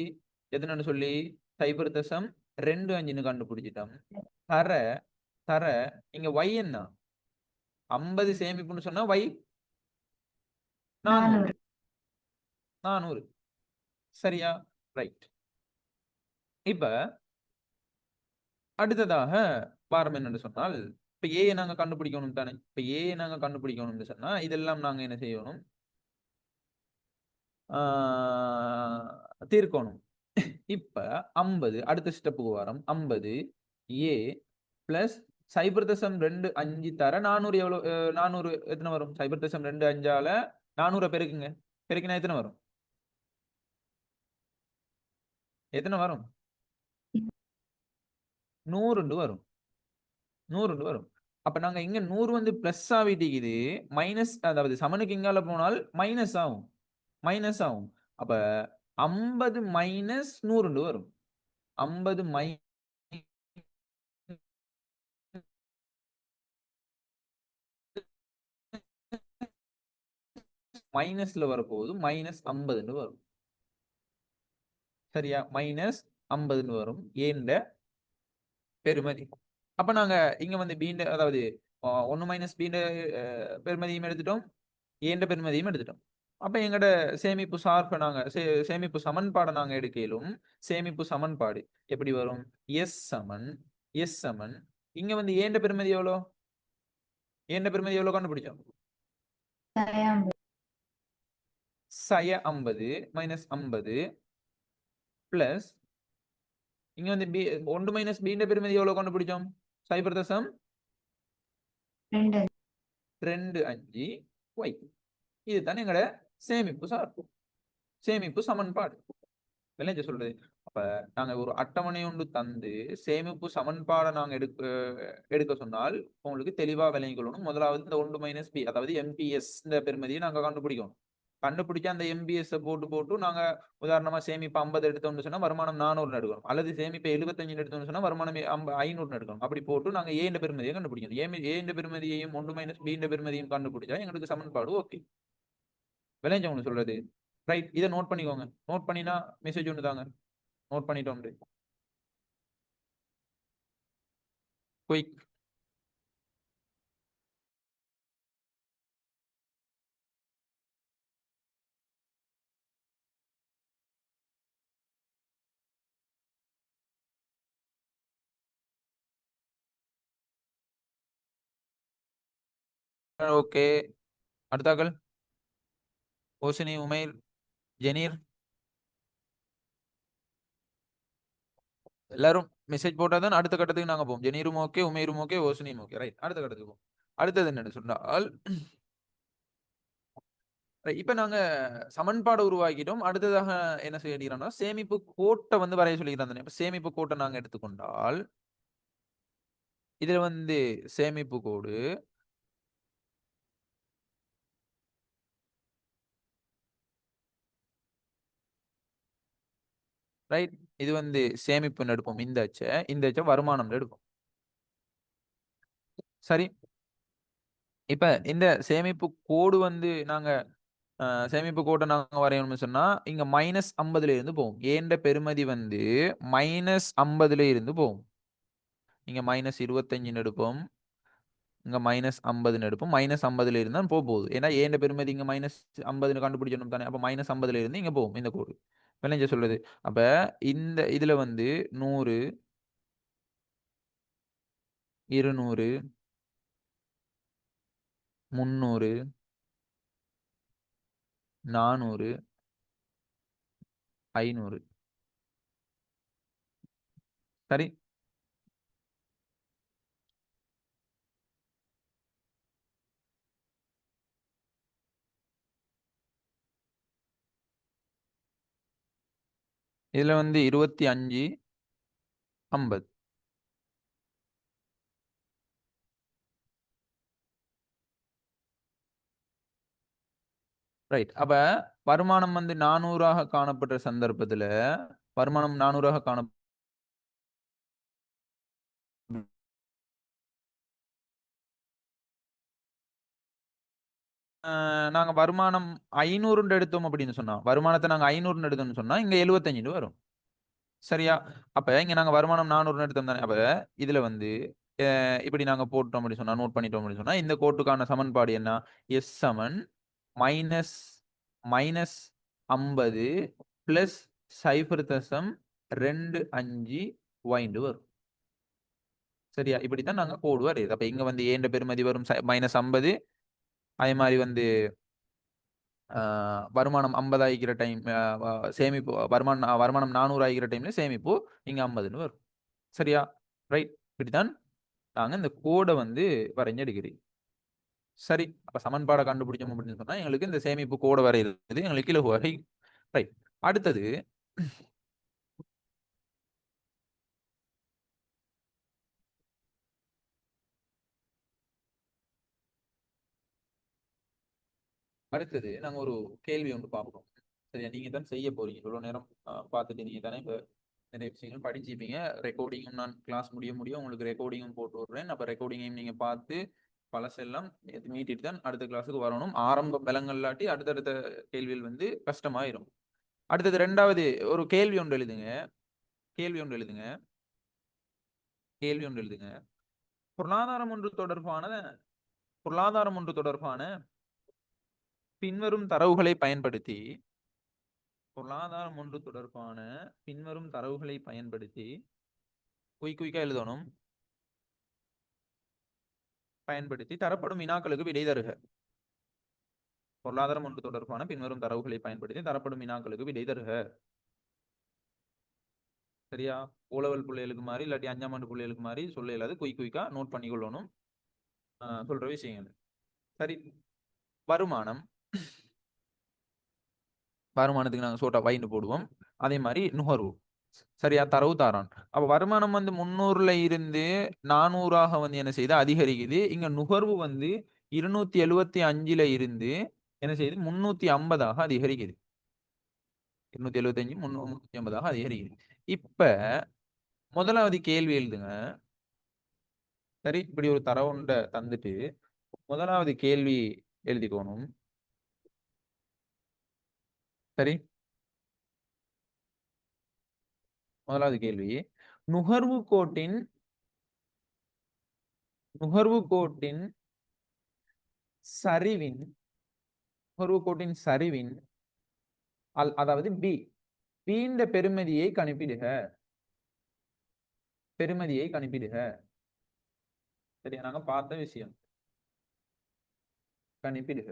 0.25 கண்டுபிடிச்சிட்டோம். தர இங்க ஒய் என்ன? 50 சேமிப்புன்னு சொன்னா ஒய் 400. சரியா? ரைட். இப்ப அடுத்ததாக பாரம் என்னன்னு சொன்னால் இப்ப ஏ நாங்க கண்டுபிடிக்கணும் தானே. இப்ப ஏ நாங்க கண்டுபிடிக்கணும்னு சொன்னா இதெல்லாம் நாங்க என்ன செய்யணும்? தீர்க்கணும். இப்ப 50 அடுத்த ஸ்டெப்புக்கு வரோம். 50 ஏ பிளஸ் 0.25 தர 400 எவ்வளவு? 400 எத்தனை வரும்? 0.25ஆல 400 பெருக்குங்க. பெருக்கினா எத்தனை வரும்? எத்தனை வரும்? 100 வரும். 100 வரும். அப்ப நாங்க இங்க 100 வந்து பிளஸ் ஆகிட்டு மைனஸ், அதாவது சமனுக்கு இங்கால போனால் மைனஸ் ஆகும். அப்ப 50 மைனஸ் 100 வரும். 50 மைனஸ்ல வரப்போகுது மைனஸ் 50 வரும். சரியா? மைனஸ் 50 வரும் ஏண்ட பெருமதி. அப்ப நாங்க இங்க வந்து பீண்ட, அதாவது 1 மைனஸ் பீண்ட பெருமதியும் எடுத்துட்டோம், ஏண்ட பெருமதியும் எடுத்துட்டோம். அப்ப எங்கட சேமிப்பு சார்பை நாங்க சேமிப்பு சமன்பாடை நாங்க எடுக்கலும். சேமிப்பு சமன்பாடு எப்படி வரும்? எஸ் சமன் இங்க வந்து ஏண்ட பெருமதி எவ்வளோ? கண்டுபிடிச்சோம்? 50 மைனஸ் 50 பிளஸ் இங்க வந்து 1 மைனஸ் பீண்ட பெருமதி எவ்வளவு கண்டுபிடிச்சோம்? 0.25 ஒய். இதுதான் எங்கட சேமிப்பு சார்பு, சேமிப்பு சமன்பாடு. விளைஞ்ச சொல்றது. அப்ப நாங்க ஒரு அட்டவணை ஒன்று தந்து சேமிப்பு சமன்பாடை நாங்க எடுக்க சொன்னால் உங்களுக்கு தெளிவா விளங்கிக்கொள்ளணும். முதலாவது இந்த 1 மைனஸ் பி, அதாவது எம்பிஎஸ் இந்த பெருமதியை நாங்க கண்டுபிடிக்கணும். கண்டுபிடிச்ச அந்த எம்பிஎஸ் போட்டு போட்டு நாங்க உதாரணமா சேமிப்பு 50 எடுத்தோம்னு சொன்னா வருமானம் 400 எடுக்கணும், அல்லது சேமிப்பு 75 எடுத்தோம்னு சொன்னா வருமானம் 500 எடுக்கணும். அப்படி போட்டு நாங்க ஏ என்ற பெருமதியை கண்டுபிடிக்கணும். ஏ என்ற பெருமதியையும் 1 மைனஸ் பி என்ற பெருமதியையும் கண்டுபிடிச்சா எங்களுக்கு சமன்பாடு ஓகே. விளைஞ்ச ஒன்று சொல்றது ரைட். இதை நோட் பண்ணிக்கோங்க. நோட் பண்ணினா மெசேஜ் ஒன்று தாங்க. நோட் பண்ணிட்டோம். குயிக். ஓகே, அடுத்தாக்கள் ஓசினி, உமைர், ஜெனீர் எல்லாரும் மெசேஜ் போட்டாதான் அடுத்த கட்டத்துக்கு நாங்க போவோம். ஜெனீரும் ஓகே, உமைரும் ஓகே, ஓசினியும் ஓகே. ரைட், அடுத்த கட்டத்துக்கு போவோம். அடுத்தது என்னன்னு சொன்னால் இப்ப நாங்க சமன்பாடு உருவாக்கிட்டோம். அடுத்ததாக என்ன செய்யறோம்னா சேமிப்பு கோட்டை வந்து வரைய சொல்லிக்கிறாங்க. இப்ப சேமிப்பு கோட்டை நாங்க எடுத்துக்கொண்டால் இதுல வந்து சேமிப்பு கோடு ரைட். இது வந்து சேமிப்புன்னு எடுப்போம். இந்த அச்ச வருமானம் எடுப்போம். சரி, இப்ப இந்த சேமிப்பு கோடு வந்து நாங்க சேமிப்பு கோட்டை நாங்க வரையணும்னு சொன்னா இங்க -50ல இருந்து போகும். ஏன்ற பெருமதி வந்து -50ல இருந்து போகும். இங்க -25 எடுப்போம், இங்க -50 எடுப்போம். -50ல இருந்து தான் போகுது. ஏன்னா ஏன்ற பெருமதி இங்க -50 கண்டுபிடிச்சணும் தானே. அப்ப -50ல இருந்து இங்க போகும் இந்த கோடு. விளைஞ்ச சொல்லுது. அப்ப இந்த இதுல வந்து 100, 200, 300, 400, 500. சரி, இதுல வந்து 25, 50. ரைட். அப்ப வருமானம் வந்து 400ஆக காணப்படுற சந்தர்ப்பத்துல வருமானம் 400ஆக காண நாங்க வருமானம் 500 எடுத்தோம் அப்படின்னு சொன்னா, வருமானத்தை நாங்க 500 எடுத்தோம்னு சொன்னா இங்க 75 வரும். சரியா? அப்ப இங்க நாங்க வருமானம் 400 எடுத்தோம் தானே. அப்ப இதுல வந்து இப்படி நாங்க போட்டோம் அப்படின்னு சொன்னா, நோட் பண்ணிட்டோம் அப்படின்னு சொன்னா இந்த கோட்டுக்கான சமன்பாடு என்ன? எஸ் சமன் மைனஸ் மைனஸ் 50 பிளஸ் 0.25 வைண்டு வரும். சரியா? இப்படித்தான் நாங்க கோடு வரையுது. அப்ப இங்க வந்து ஏன்ற பெருமதி வரும் -50. அதே மாதிரி வந்து வருமானம் 50 ஆகிக்கிற டைம் சேமிப்பு வருமானம் 400 ஆகிக்கிற டைம்ல சேமிப்பு இங்க 50ன்னு வரும். சரியா? ரைட். இப்படித்தான் நாங்க இந்த கோடை வந்து வரைஞ்செடுக்கிறோம். சரி, அப்ப சமன்பாடை கண்டுபிடிச்சோம் அப்படின்னு சொன்னா எங்களுக்கு இந்த சேமிப்பு கோடை வரைகிறது எங்களுக்கு இலகுவாக. ரைட். அடுத்தது நாங்க ஒரு கேள்வி ஒன்று பார்ப்போம். சரியா? நீங்க தான் செய்ய போறீங்க. இவ்வளவு நேரம் பார்த்துட்டு நீங்க தானே இப்ப நிறைய விஷயங்கள் படிச்சிருப்பீங்க. ரெக்கார்டிங்கும் நான் கிளாஸ் முடிய உங்களுக்கு ரெக்கார்டிங்கும் போட்டு விடுறேன். அப்ப ரெக்கார்டிங்கையும் நீங்க பார்த்து பழசெல்லாம் மீட்டிட்டு தான் அடுத்த கிளாஸுக்கு வரணும். ஆரம்ப பலங்கள்லாட்டி அடுத்தடுத்த கேள்விகள் வந்து கஷ்டமாயிரும். அடுத்தது 2வது ஒரு கேள்வி ஒன்று எழுதுங்க. பொருளாதாரம் ஒன்று தொடர்பான பின்வரும் தரவுகளை பயன்படுத்தி குயிக்கா எழுதணும். பயன்படுத்தி தரப்படும் வினாக்களுக்கு விடை தருக. பொருளாதாரம் ஒன்று தொடர்பான பின்வரும் தரவுகளை பயன்படுத்தி தரப்படும் வினாக்களுக்கு விடை தருக. சரியா? ஓலவல் பிள்ளைகளுக்கு மாதிரி இல்லாட்டி 5ஆம் ஆண்டு பிள்ளைகளுக்கு மாதிரி சொல்ல இல்லாது குயிக்கா நோட் பண்ணிக்கொள்ளணும் சொல்ற விஷயங்கள். சரி, வருமானத்துக்கு நாங்க சோட்டா வைன்னு போடுவோம். அதே மாதிரி நுகர்வு. சரியா? தரவு தாரான். அப்ப வருமானம் வந்து 300ல இருந்து 400ஆக வந்து என்ன செய்யுது? அதிகரிக்குது. இங்க நுகர்வு வந்து 275ல இருந்து என்ன செய்யுது 350 அதிகரிக்குது. 275 350 அதிகரிக்குது. இப்ப முதலாவது கேள்வி எழுதுங்க. சரி, இப்படி ஒரு தரவுண்ட தந்துட்டு முதலாவது கேள்வி எழுதிக்கோணும். சரி, முதலாவது கேள்வி நுகர்வு கோட்டின் சரிவின் அதாவது பி ன்ற பெறுமதியை கணிப்பிடுக. சரியா, நாங்க பார்த்த விஷயம் கணிப்பிடுக.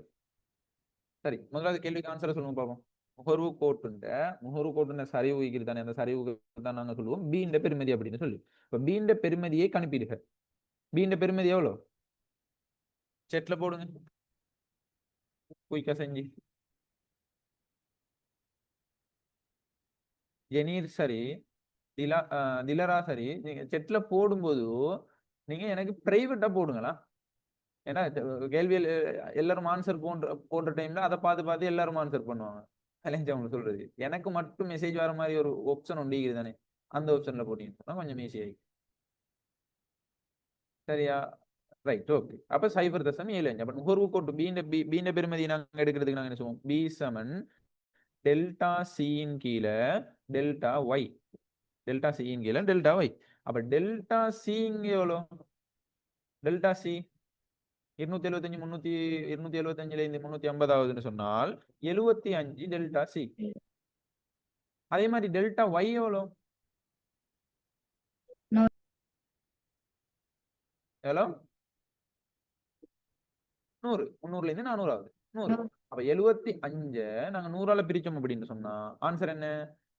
சரி, முதலாவது கேள்விக்கு ஆன்சரை சொல்லுங்க பாப்போம். நுகர்வு கோட்டுன்ற சரிவு வைக்கிறது தானே, அந்த சரிவுக்கு தான் நாங்க சொல்லுவோம் பி ன்ற பெறுமதி அப்படின்னு சொல்லி. இப்ப பி ன்ற பெறுமதியை கணிப்பிடுக. பி ன்ற பெறுமதி எவ்வளவு? செட்ல போடுங்க குயிக்கா செஞ்சு. ஜெனீர் சரி, திலரா சரி, நீங்க செட்ல போடும்போது நீங்க எனக்கு பிரைவேட்டா போடுங்களா. ஏன்னா கேள்வியில் எல்லாரும் ஆன்சர் போடுற டைம்ல அதை பார்த்து எல்லாரும் ஆன்சர் பண்ணுவாங்க. அவங்க சொல்றது எனக்கு மட்டும் மெசேஜ் வர மாதிரி ஒரு ஆப்ஷன் உண்டு தானே, அந்த ஆப்ஷன்ல போட்டீங்கன்னா கொஞ்சம் ஈஸி ஆகி. சரியா, ரைட், ஓகே. அப்ப 0.75. அப்ப நுகர்வு கோட்டு பீண்ட பெருமதி நாங்க எடுக்கிறதுக்கு நாங்க என்ன சொல்லுவோம்? பி சமன் டெல்டா சியின் கீழே டெல்டா ஒய். அப்ப டெல்டா சி இங்க எவ்வளோ? டெல்டா சி 275 275ல இருந்து 350 ஆகுதுன்னு சொன்னால் 75 டெல்டா சி. அதே மாதிரி டெல்டா ஒய் எவ்வளோ? எவ்வளோ? 100. 300ல இருந்து 400 ஆகுது 100. அப்ப 75 நாங்க 100ஆல பிரிச்சோம் அப்படின்னு சொன்னா ஆன்சர் என்ன?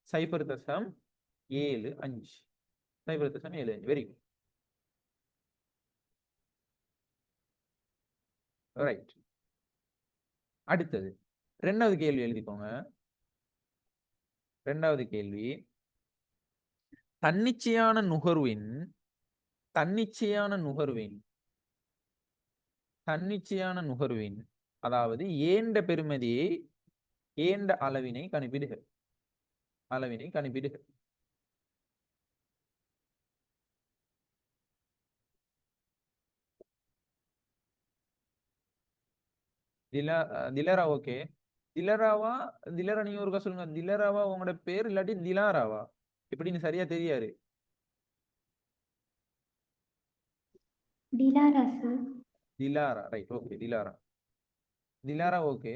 0.75. 0.75. Very good, right. அடுத்தது ரெண்டாவது கேள்வி எழுதிக்கோங்க. ரெண்டாவது கேள்வி தன்னிச்சையான நுகர்வின் அதாவது ஏண்ட பெறுமதியை ஏண்ட அளவினை கணிப்பிடுக. திலரா ஓகே. திலராவா நீங்க ஒருக்கா சொல்லுங்க. திலராவா உங்களோட பேர் இல்லாட்டி திலாராவா எப்படின்னு சரியா தெரியாது. திலாரா, ரைட், ஓகே. திலாரா ஓகே.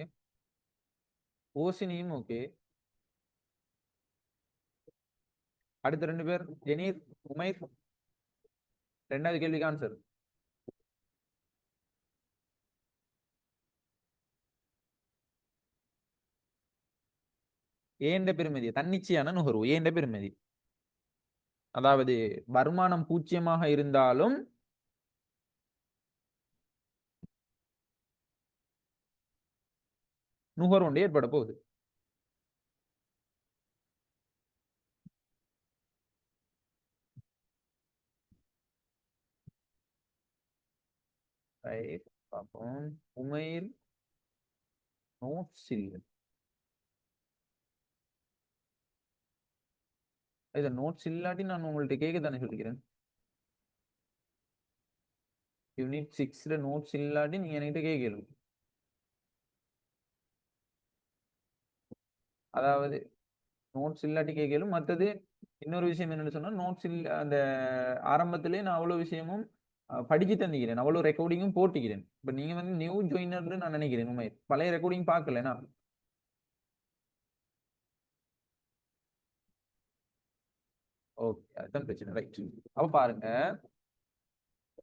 ஓசினியும் ஓகே. அடுத்த 2 பேர் ஜெனீர், உமைர். ரெண்டாவது கேள்விக்கு ஆன்சர். ஏண்ட பெறுமதி தன்னிச்சையான நுகர்வு ஏண்ட பெறுமதி, அதாவது வருமானம் 0 இருந்தாலும் நுகர்வு ஏற்பட போகுது. பார்ப்போம். உமைர் நோட்ஸ் இல்லை. இத நோட்ஸ் இல்லாட்டி நான் உங்கள்ட்ட கேட்க தானே சொல்லிக்கிறேன். யூனிட் 6ல நோட்ஸ் இல்லாட்டி நீங்க என்கிட்ட கேட்கணும். அதாவது நோட்ஸ் இல்லாட்டி கேட்கலும். மற்றது இன்னொரு விஷயம் என்னன்னு சொன்னா நோட்ஸ் இல்ல, அந்த ஆரம்பத்திலே நான் அவ்வளவு விஷயமும் படிச்சு தந்திக்கிறேன், அவ்வளவு ரெக்கார்டிங்கும் போட்டிக்கிறேன். இப்ப நீங்க வந்து நியூ ஜாயினர்னு நான் நினைக்கிறேன். உண்மை பழைய ரெக்கார்டிங் பார்க்கலனா. ஓகே, அதுதான் பிரச்சனை. ரைட், அப்ப பாருங்க.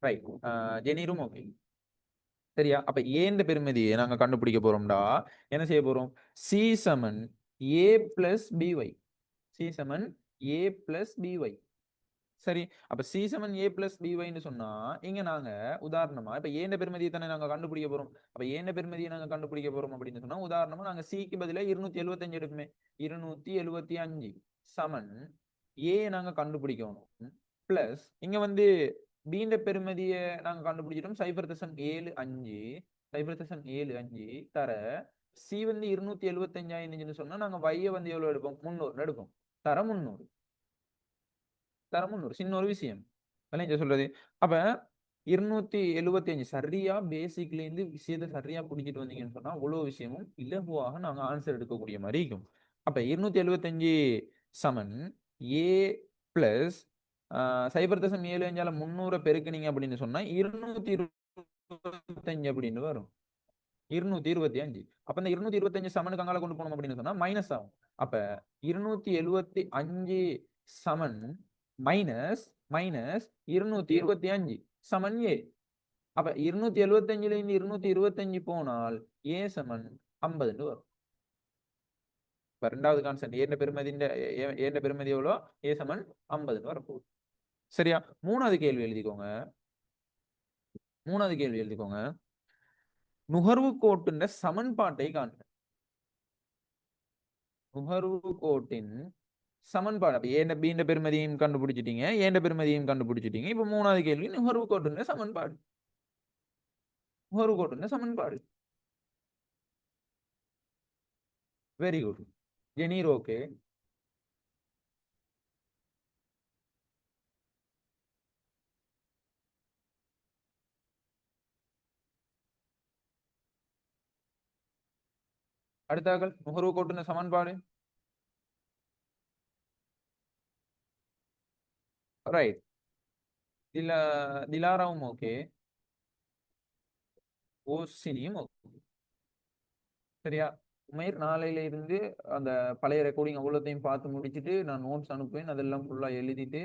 ரைட், ஜெனீரும் ஓகே. சரியா, அப்ப ஏந்த பெறுமதியை நாங்க கண்டுபிடிக்க போறோம்டா என்ன செய்ய போறோம்? சி சமன் ஏ பிளஸ் பிஒய். சரி, அப்ப சி சமன் ஏ பிளஸ் பிஒய்ன்னு சொன்னா இங்க நாங்க உதாரணமா இப்ப ஏண்ட பெறுமதியை தானே நாங்க கண்டுபிடிக்க போறோம். அப்ப ஏண்ட பெறுமதியை நாங்க கண்டுபிடிக்க போறோம் அப்படின்னு சொன்னா உதாரணமா நாங்க சிக்கு பதிலா 275 எடுக்குமே. 275 சமன் ஏ நாங்க கண்டுபிடிக்கணும் பிளஸ் இங்க வந்து பீண்ட பெறுமதியை நாங்க கண்டுபிடிச்சிட்டோம் 0.75 தர சி வந்து 275 ஆயிருந்துச்சுன்னு சொன்னா நாங்க வைய வந்து எவ்வளவு எடுப்போம்? 300 எடுப்போம். தர 300. தர 300. சின்ன ஒரு விஷயம். விளங்கிச்சா சொல்றது? அப்ப 275 சரியா பேசிக்ல இருந்து விஷயத்தை சரியா புடிச்சிட்டு வந்தீங்கன்னு சொன்னா அவ்வளவு விஷயமும் இலகுவாக நாங்க ஆன்சர் எடுக்கக்கூடிய மாதிரி இருக்கும். அப்ப 275 சமன் ஏ பிளஸ் 0.75 300 பெருக்குனீங்க அப்படின்னு சொன்னா 225 அப்படின்னு வரும். 225. அப்ப இந்த 225 சமனுக்கு அங்கால கொண்டு போனோம் அப்படின்னு சொன்னா மைனஸ் ஆகும். அப்ப 275 சமன் மைனஸ் மைனஸ் 225 சமன் ஏ. அப்ப 275ல இருந்து 225 போனால் ஏ சமன் 50 வரும். இப்ப ரெண்டாவது கான்ஸ்டன்ட் ஏண்ட பெருமதி எவ்வளோ? ஏ சமன் 50 வரப்போகுது. சரியா? மூணாவது கேள்வி எழுதிக்கோங்க. நுகர்வு கோட்டின் சமன்பாட்டை காண்க. நுகர்வு கோட்டின் சமன்பாடு. அப்ப ஏண்ட பீண்ட பெருமதியையும் கண்டுபிடிச்சிட்டீங்க, ஏண்ட பெருமதியையும் கண்டுபிடிச்சிட்டீங்க. இப்ப மூணாவது கேள்வி நுகர்வு கோட்டின் சமன்பாடு. நுகர்வு கோட்டின் சமன்பாடு. Very good. ஜெனீர் ஓகே. அடுத்தாக்கள் நுகர்வு கோட்டின் சமன்பாடு. ரைட். திலாராவும் ஓகே. ஓசினியும் ஓகே. சரியா? உமேர் நாளையில இருந்து அந்த பழைய ரெக்கார்டிங் அவ்வளோத்தையும் பார்த்து முடிச்சுட்டு நான் நோட்ஸ் அனுப்புவேன். அதெல்லாம் ஃபுல்லா எழுதிட்டு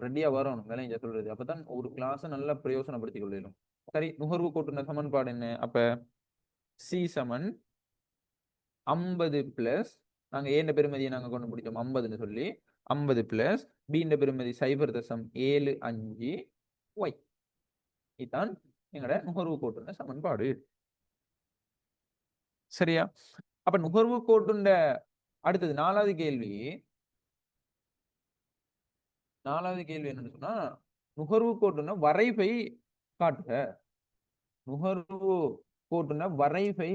ரெடியா வரணும். விளைஞ்ச சொல்றது. அப்பதான் ஒரு கிளாஸை நல்லா பிரயோசனப்படுத்திக் கொள்ளணும். சரி, நுகர்வு கோட்டின சமன்பாடு என்ன? அப்ப சி சமன் 50 பிளஸ் நாங்க ஏண்ட பெருமதியை நாங்க கொண்டு பிடிச்சோம் 50ன்னு சொல்லி 50 பிளஸ் பீண்ட பெருமதி 0.75 ஒய். இதுதான் எங்களோட நுகர்வு கோட்டின சமன்பாடு. சரியா? அப்ப நுகர்வு கோட்டுண்ட அடுத்தது நாலாவது கேள்வி என்னன்னு சொன்னா நுகர்வு கோட்டுன வரைவை காட்டுக. நுகர்வு கோட்டுன வரைவை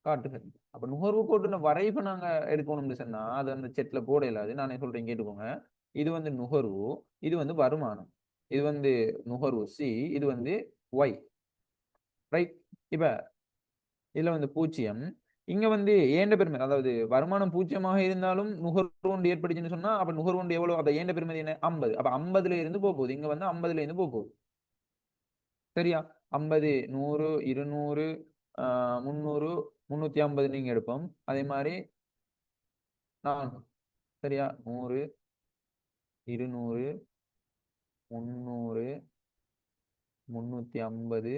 காட்டுக. அப்ப நுகர்வு கோட்டுன வரைவை நாங்க எடுக்கணும்னு சொன்னா அது அந்த செட்ல போட இல்லாது. நானே சொல்றேன் கேட்டுக்கோங்க. இது வந்து நுகர்வு, இது வந்து வருமானம், இது வந்து நுகர்வு சி, இது வந்து ஒய். ரைட். இப்ப இதுல வந்து 0. இங்க வந்து ஏண்ட பெருமதி, அதாவது வருமானம் 0 இருந்தாலும் நுகர்வு ஒன்று ஏற்படுச்சுன்னு சொன்னா அப்ப நுகர்வு ஒன்று எவ்வளவு? அப்ப ஏண்ட பெருமதி என்ன? 50. அப்ப 50ல இருந்து போகுது. இங்க வந்து 50ல இருந்து போகுது. சரியா? 50, 100, 200, 300, 350 நீங்க எடுப்போம். அதே மாதிரி 400. சரியா? 100, 200, 300, 350,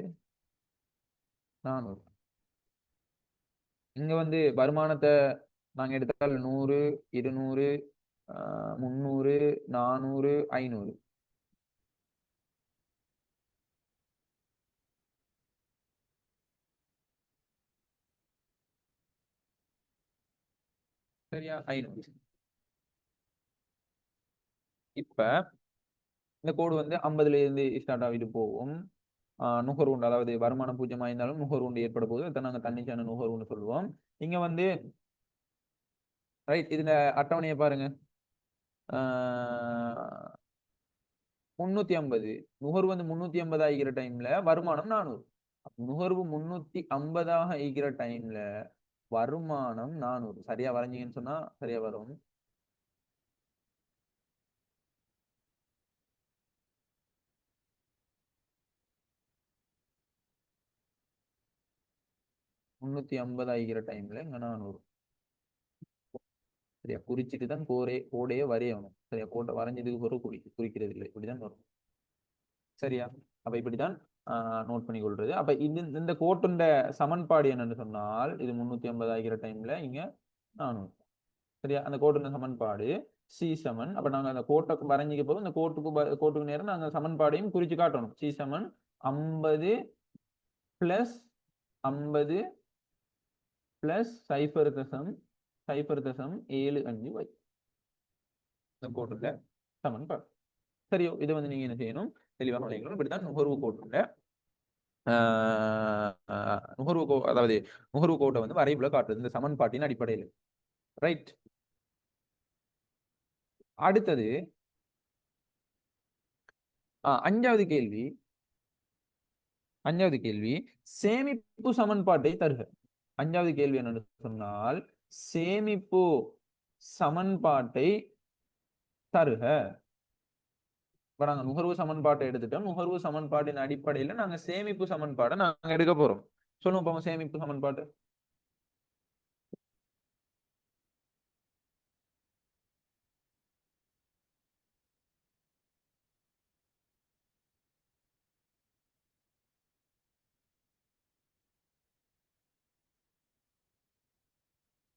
400. இங்க வந்து வருமானத்தை நாங்க எடுத்தால் 100, 200, 300, 400, 500. சரியா? 500. இப்ப இந்த கோடு வந்து 50ல இருந்து ஸ்டார்ட் ஆகிட்டு போகும். நுகர்வுண்டு, அதாவது வருமானம் 0 இருந்தாலும் நுகர்வுண்டு ஏற்பட போகுது. அதை நாங்க தன்னிச்சான நுகர்வுன்னு சொல்லுவோம். இங்க வந்து ரைட். இதுல அட்டவணையை பாருங்க. 350 நுகர்வு வந்து 350 ஆகிக்கிற டைம்ல வருமானம் 400. நுகர்வு 350 ஆகிக்கிற டைம்ல வருமானம் 400. சரியா வரைஞ்சீங்கன்னு சொன்னா சரியா வரும். முன்னூத்தி 50 ஆகிக்கிற டைம்ல இங்க 400. சரியா? குறிச்சிட்டு தான் கோடையே வரையணும். சரியா? கோட்டை வரைஞ்சதுக்கு ஒரு குறிக்கிறது இல்லை. இப்படிதான் வரும். சரியா? அப்ப இப்படிதான் நோட் பண்ணி கொள்றது. அப்ப இந்த கோட்டுண்ட சமன்பாடு என்னன்னு சொன்னால் இது 350 ஆகிற டைம்ல இங்க 400. சரியா? அந்த கோட்டுண்ட சமன்பாடு சி சமன். அப்ப நாங்க அந்த கோட்டை வரைஞ்சிக்க போது இந்த கோட்டுக்கு நேரம் நாங்க சமன்பாடையும் குறிச்சு காட்டணும். சி சமன் 50 பிளஸ் 50 பிளஸ் 0.75 ஒய். இந்த கோட்டுண்ட சமன்பாடு. சரியோ? இதை வந்து நீங்க என்ன செய்யணும்? தெளிவாக விளையணும். இப்படித்தான் நுகர்வு கோட்டுண்ட அதாவது நுகர்வு கோட்டை வந்து வரைவுல காட்டுறது இந்த சமன்பாட்டின் அடிப்படையில். ரைட். அடுத்தது அஞ்சாவது கேள்வி சேமிப்பு சமன்பாட்டை தருக. அஞ்சாவது கேள்வி என்னன்னு சொன்னால் சேமிப்பு சமன்பாட்டை தருக. இப்ப நாங்க நுகர்வு சமன்பாட்டை எடுத்துட்டோம். நுகர்வு சமன்பாட்டின் அடிப்படையில நாங்க சேமிப்பு சமன்பாட்டை நாங்க எடுக்க போறோம். சொல்லுங்க பாப்போம் சேமிப்பு சமன்பாடு.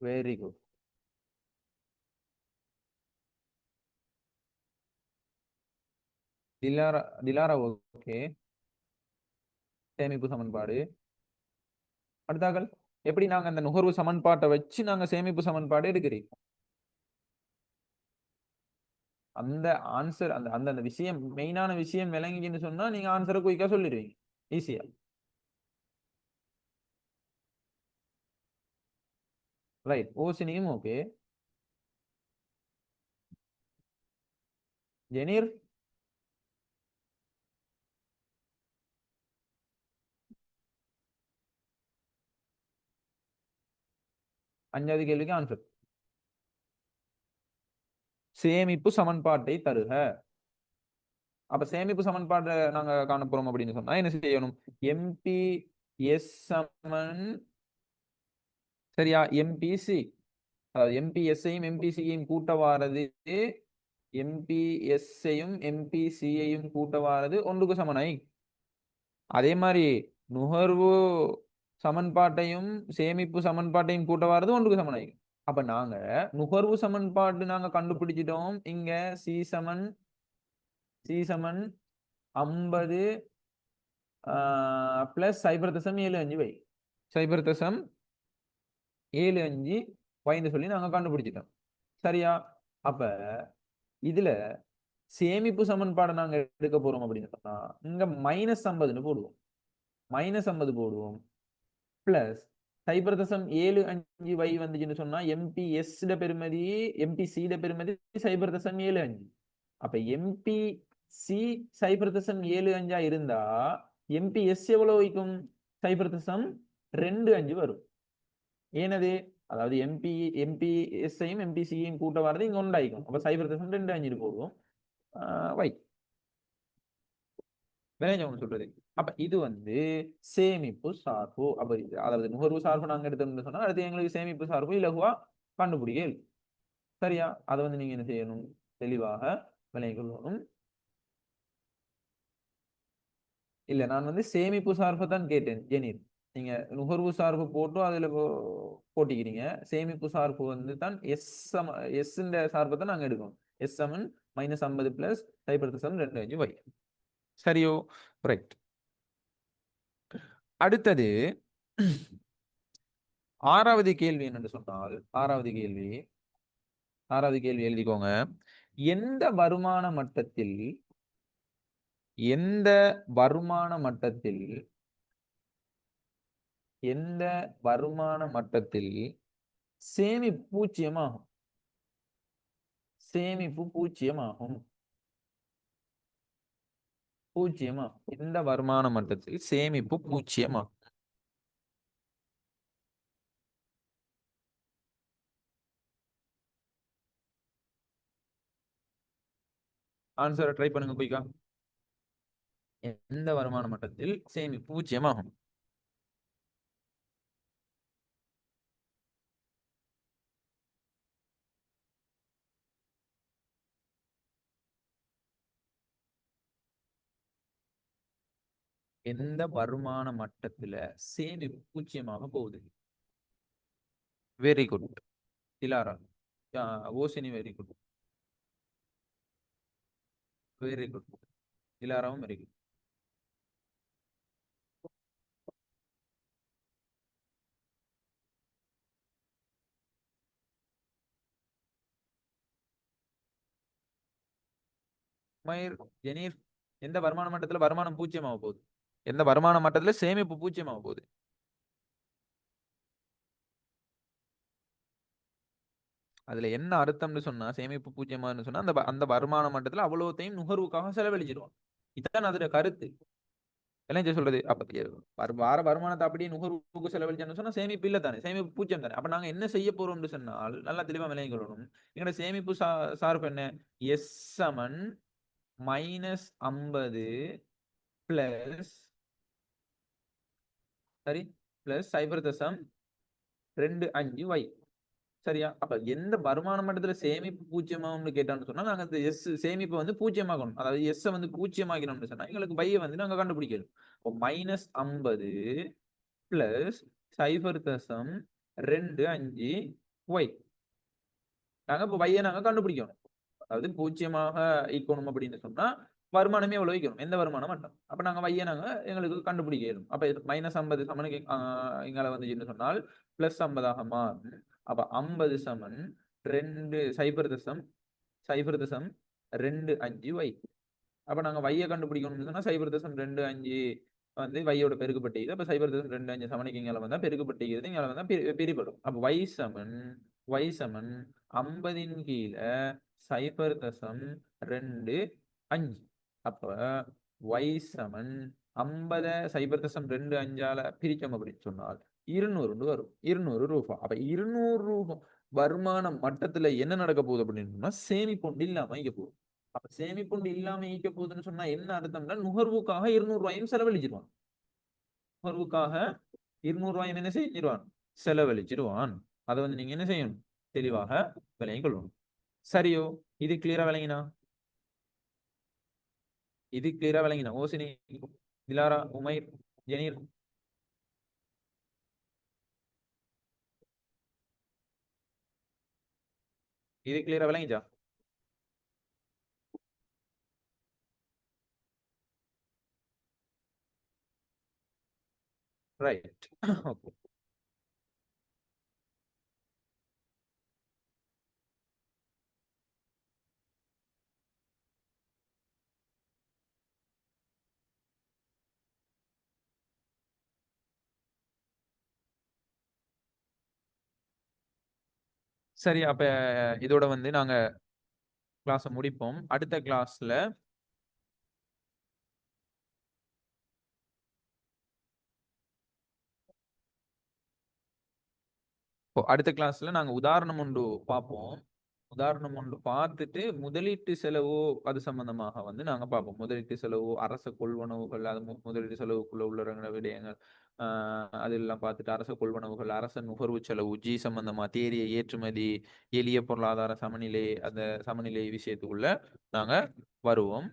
Very good. டிலாரா ஓகே. சேமிப்பு சமன்பாடு. அடுத்தாக்கள் எப்படி நாங்க அந்த நுகர்வு சமன்பாட்டை வச்சு நாங்க சேமிப்பு சமன்பாடு எடுக்கிறீங்க? அந்த ஆன்சர் அந்த அந்த அந்த விஷயம் மெயினான விஷயம் விளங்கின்னு சொன்னா நீங்க ஆன்சரை குயிக்கா சொல்லிடுவீங்க ஈஸியா. ரைட். ஓசினியும் ஓகே. ஜெனீர் அஞ்சாவது கேள்விக்கு ஆன்சர் சேமிப்பு சமன்பாட்டை தருக. அப்ப சேமிப்பு சமன்பாட்டை நாங்க காண போறோம் அப்படின்னு சொன்னா என்ன செய்யணும்? எம்பி எஸ் சமன் சரியா எம்பிசி, அதாவது எம்பிஎஸ்ஐயும் எம்பிசியையும் கூட்ட வாரது எம்பிஎஸ்ஐயும் எம்பிசியையும் கூட்ட வாரது ஒன்றுக்கு சமனாய். அதே மாதிரி நுகர்வு சமன்பாட்டையும் சேமிப்பு சமன்பாட்டையும் கூட்ட வாரது ஒன்றுக்கு சமனாய். அப்ப நாங்க நுகர்வு சமன்பாடு நாங்க கண்டுபிடிச்சிட்டோம். இங்க சி சமன் 50 பிளஸ் 0.75 வை 0.75 வைன்னு சொல்லி நாங்க கண்டுபிடிச்சிட்டோம். சரியா? அப்ப இதுல சேமிப்பு சமன்பாடை நாங்க எடுக்க போறோம் அப்படின்னு சொன்னா இங்க -50 போடுவோம். -50 போடுவோம். பிளஸ் 0.75 வை வந்துச்சுன்னு சொன்னா எம்பிஎஸ் பெருமதி எம்பிசி பெருமதி 0.75. அப்ப எம்பிசி 0.75 இருந்தா எம்பிஎஸ் எவ்வளவு வைக்கும்? 0.25 வரும். ஏனது அதாவது எம்பிஎஸ்ஐயும் எம்பிசியையும் கூட்ட வரது இங்க உண்டாயிக்கும். அப்ப 0.25 போடுவோம். வை விளைஞ்சவங்க சொல்றது. அப்ப இது வந்து சேமிப்பு சார்பு. அப்ப அதாவது நுகர்வு சார்பு நாங்க எடுத்தோம்னு சொன்னா அடுத்து எங்களுக்கு சேமிப்பு சார்பு இலகுவா கண்டுபிடிக்க. சரியா? அதை வந்து நீங்க என்ன செய்யணும்? தெளிவாக விளங்கிக் கொள்ளணும். இல்ல நான் வந்து சேமிப்பு சார்பை தான் கேட்டேன் ஜெனீர். நீங்க நுகர்வு சார்பு போட்டு அதுல போட்டிக்கிறீங்க. சேமிப்பு சார்பு வந்து தான் எஸ் சார்பை தான் நாங்க எடுக்கணும். எஸ் சமன் -50 பிளஸ் 0.25 வை. சரியோ? ரைட். அடுத்தது ஆறாவது கேள்வி என்னன்னு சொன்னால் ஆறாவது கேள்வி எழுதிக்கோங்க. எந்த வருமான மட்டத்தில் சேமிப்பு பூஜ்ஜியமாகும்? எந்த வருமான மட்டத்தில் சேமிப்பு பூஜ்ஜியமாகும்? ஆன்சரை ட்ரை பண்ணுங்க குயிக்கா. எந்த வருமான மட்டத்தில் சேமிப்பு பூஜ்ஜியமாகும்? எந்த வருமான மட்டத்துல சேமிப்பு பூஜ்ஜியமாக போகுது? Very good Dilara. Oshini very good. திலாராவும் வெரி குட். மயிர் ஜெனீர் எந்த வருமான மட்டத்துல வருமானம் பூஜ்ஜியமாக போகுது? எந்த வருமான மட்டத்துல சேமிப்பு பூஜ்ஜியமாக போகுது. அதுல என்ன அர்த்தம்னு சொன்னா, சேமிப்பு பூஜ்ஜியமான்னு சொன்னா அந்த அந்த வருமான மட்டத்துல அவ்வளவுத்தையும் நுகர்வுக்காக செலவழிச்சிருவான். இதுதான் அதோட கருத்து. என்ன சொல்றது? அப்ப வார வருமானத்தை அப்படியே நுகர்வுக்கு செலவழிச்சான்னு சொன்னா சேமிப்பு இல்ல தானே, சேமிப்பு பூஜ்ஜியம் தானே. அப்ப நாங்க என்ன செய்ய போறோம்னு சொன்னால் நல்லா தெளிவா விளங்கிக் கொள்ளணும். எங்களோட சேமிப்பு சார்பு என்ன? எஸ் சமன் -50 பிளஸ் சரி பிளஸ் 0.25y. சரியா? அப்ப எந்த வருமான மட்டத்துல சேமிப்பு பூஜ்ஜியமாகும்னு கேட்டான்னு சொன்னா நாங்க அந்த எஸ் சேமிப்பை வந்து பூஜ்ஜியமாக்கணும். அதாவது எஸ் வந்து பூஜ்ஜியமாக்கணும்னு சொன்னா எங்களுக்கு பையை வந்து நாங்க கண்டுபிடிக்கணும். இப்போ -50 பிளஸ் 0.25y. நாங்க இப்போ பையை நாங்க கண்டுபிடிக்கணும். அதாவது பூஜ்ஜியமாக ஈக்கணும் அப்படின்னு சொன்னா வருமானமே எவ்வளவு வைக்கணும், எந்த வருமானம் மட்டும். அப்ப நாங்க வைய நாங்க எங்களுக்கு கண்டுபிடிக்கணும். அப்ப -50 சமனுக்கு எங்களை வந்து என்ன சொன்னால் +50 மாறும். அப்ப 50 சமன் 0.25y. அப்ப நாங்க வைய கண்டுபிடிக்கணும்னு சொன்னா 0.25 வந்து வையோட பெருக்கப்பட்டது. அப்ப 0.25 சமனுக்கு இங்கே வந்தா பெருக்கப்பட்டது, இங்கே வந்தா பிரிபடும். அப்ப y சமன் 50 கீழே 0.25. அப்ப y சமன் 50 0.25 பிரிச்சோம் அப்படின்னு சொன்னால் 200 வரும். 200 ரூபாய். அப்ப 200 ரூபாய் வருமான மட்டத்துல என்ன நடக்க போகுது அப்படின்னு சொன்னா சேமிப்பு இல்லாம இங்க போகுது. அப்ப சேமிப்பு இல்லாம ஈக்க போகுதுன்னு சொன்னா என்ன அர்த்தம்னா நுகர்வுக்காக 200 ரூபாயும் செலவழிச்சிருவான். நுகர்வுக்காக 200 ரூபாயும் என்ன செஞ்சிருவான்? செலவழிச்சிருவான். அதை வந்து நீங்க என்ன செய்யணும்? தெளிவாக விளங்கிக் கொள்ளணும். சரியோ? இது கிளியரா விளங்கினா? இது கிளியரா விளங்கினா? ஓசினி, திலாரா, உமைர், ஜெனீர், இது கிளியரா விளங்கிச்சா? ரைட். ஓகே. சரி, அப்ப இதோட வந்து நாங்க கிளாஸ் முடிப்போம். அடுத்த கிளாஸ்ல நாங்க உதாரணம் ஒன்று பார்ப்போம். உதாரணம் ஒன்று பார்த்துட்டு முதலீட்டு செலவு அது சம்பந்தமாக வந்து நாங்க பார்ப்போம். முதலீட்டு செலவு, அரச கொள்வனவுகள், அது முதலீட்டு செலவுக்குள்ள உள்ள விடயங்கள், அதெல்லாம் பார்த்துட்டு அரச கொள்வனவுகள், அரச நுகர்வு செலவு, ஜி சம்பந்தமா தேறிய ஏற்றுமதி, எளிய பொருளாதார சமநிலை, அந்த சமநிலை விஷயத்துக்குள்ள நாங்க வருவோம்.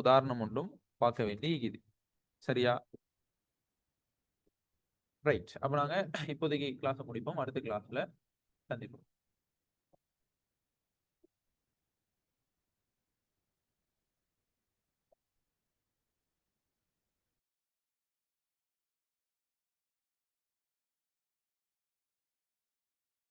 உதாரணம் ஒன்றும் பார்க்க வேண்டி இது. சரியா? ரைட். அப்ப நாங்க இப்போதைக்கு கிளாஸ் முடிப்போம். அடுத்த கிளாஸ்ல சந்திப்போம்.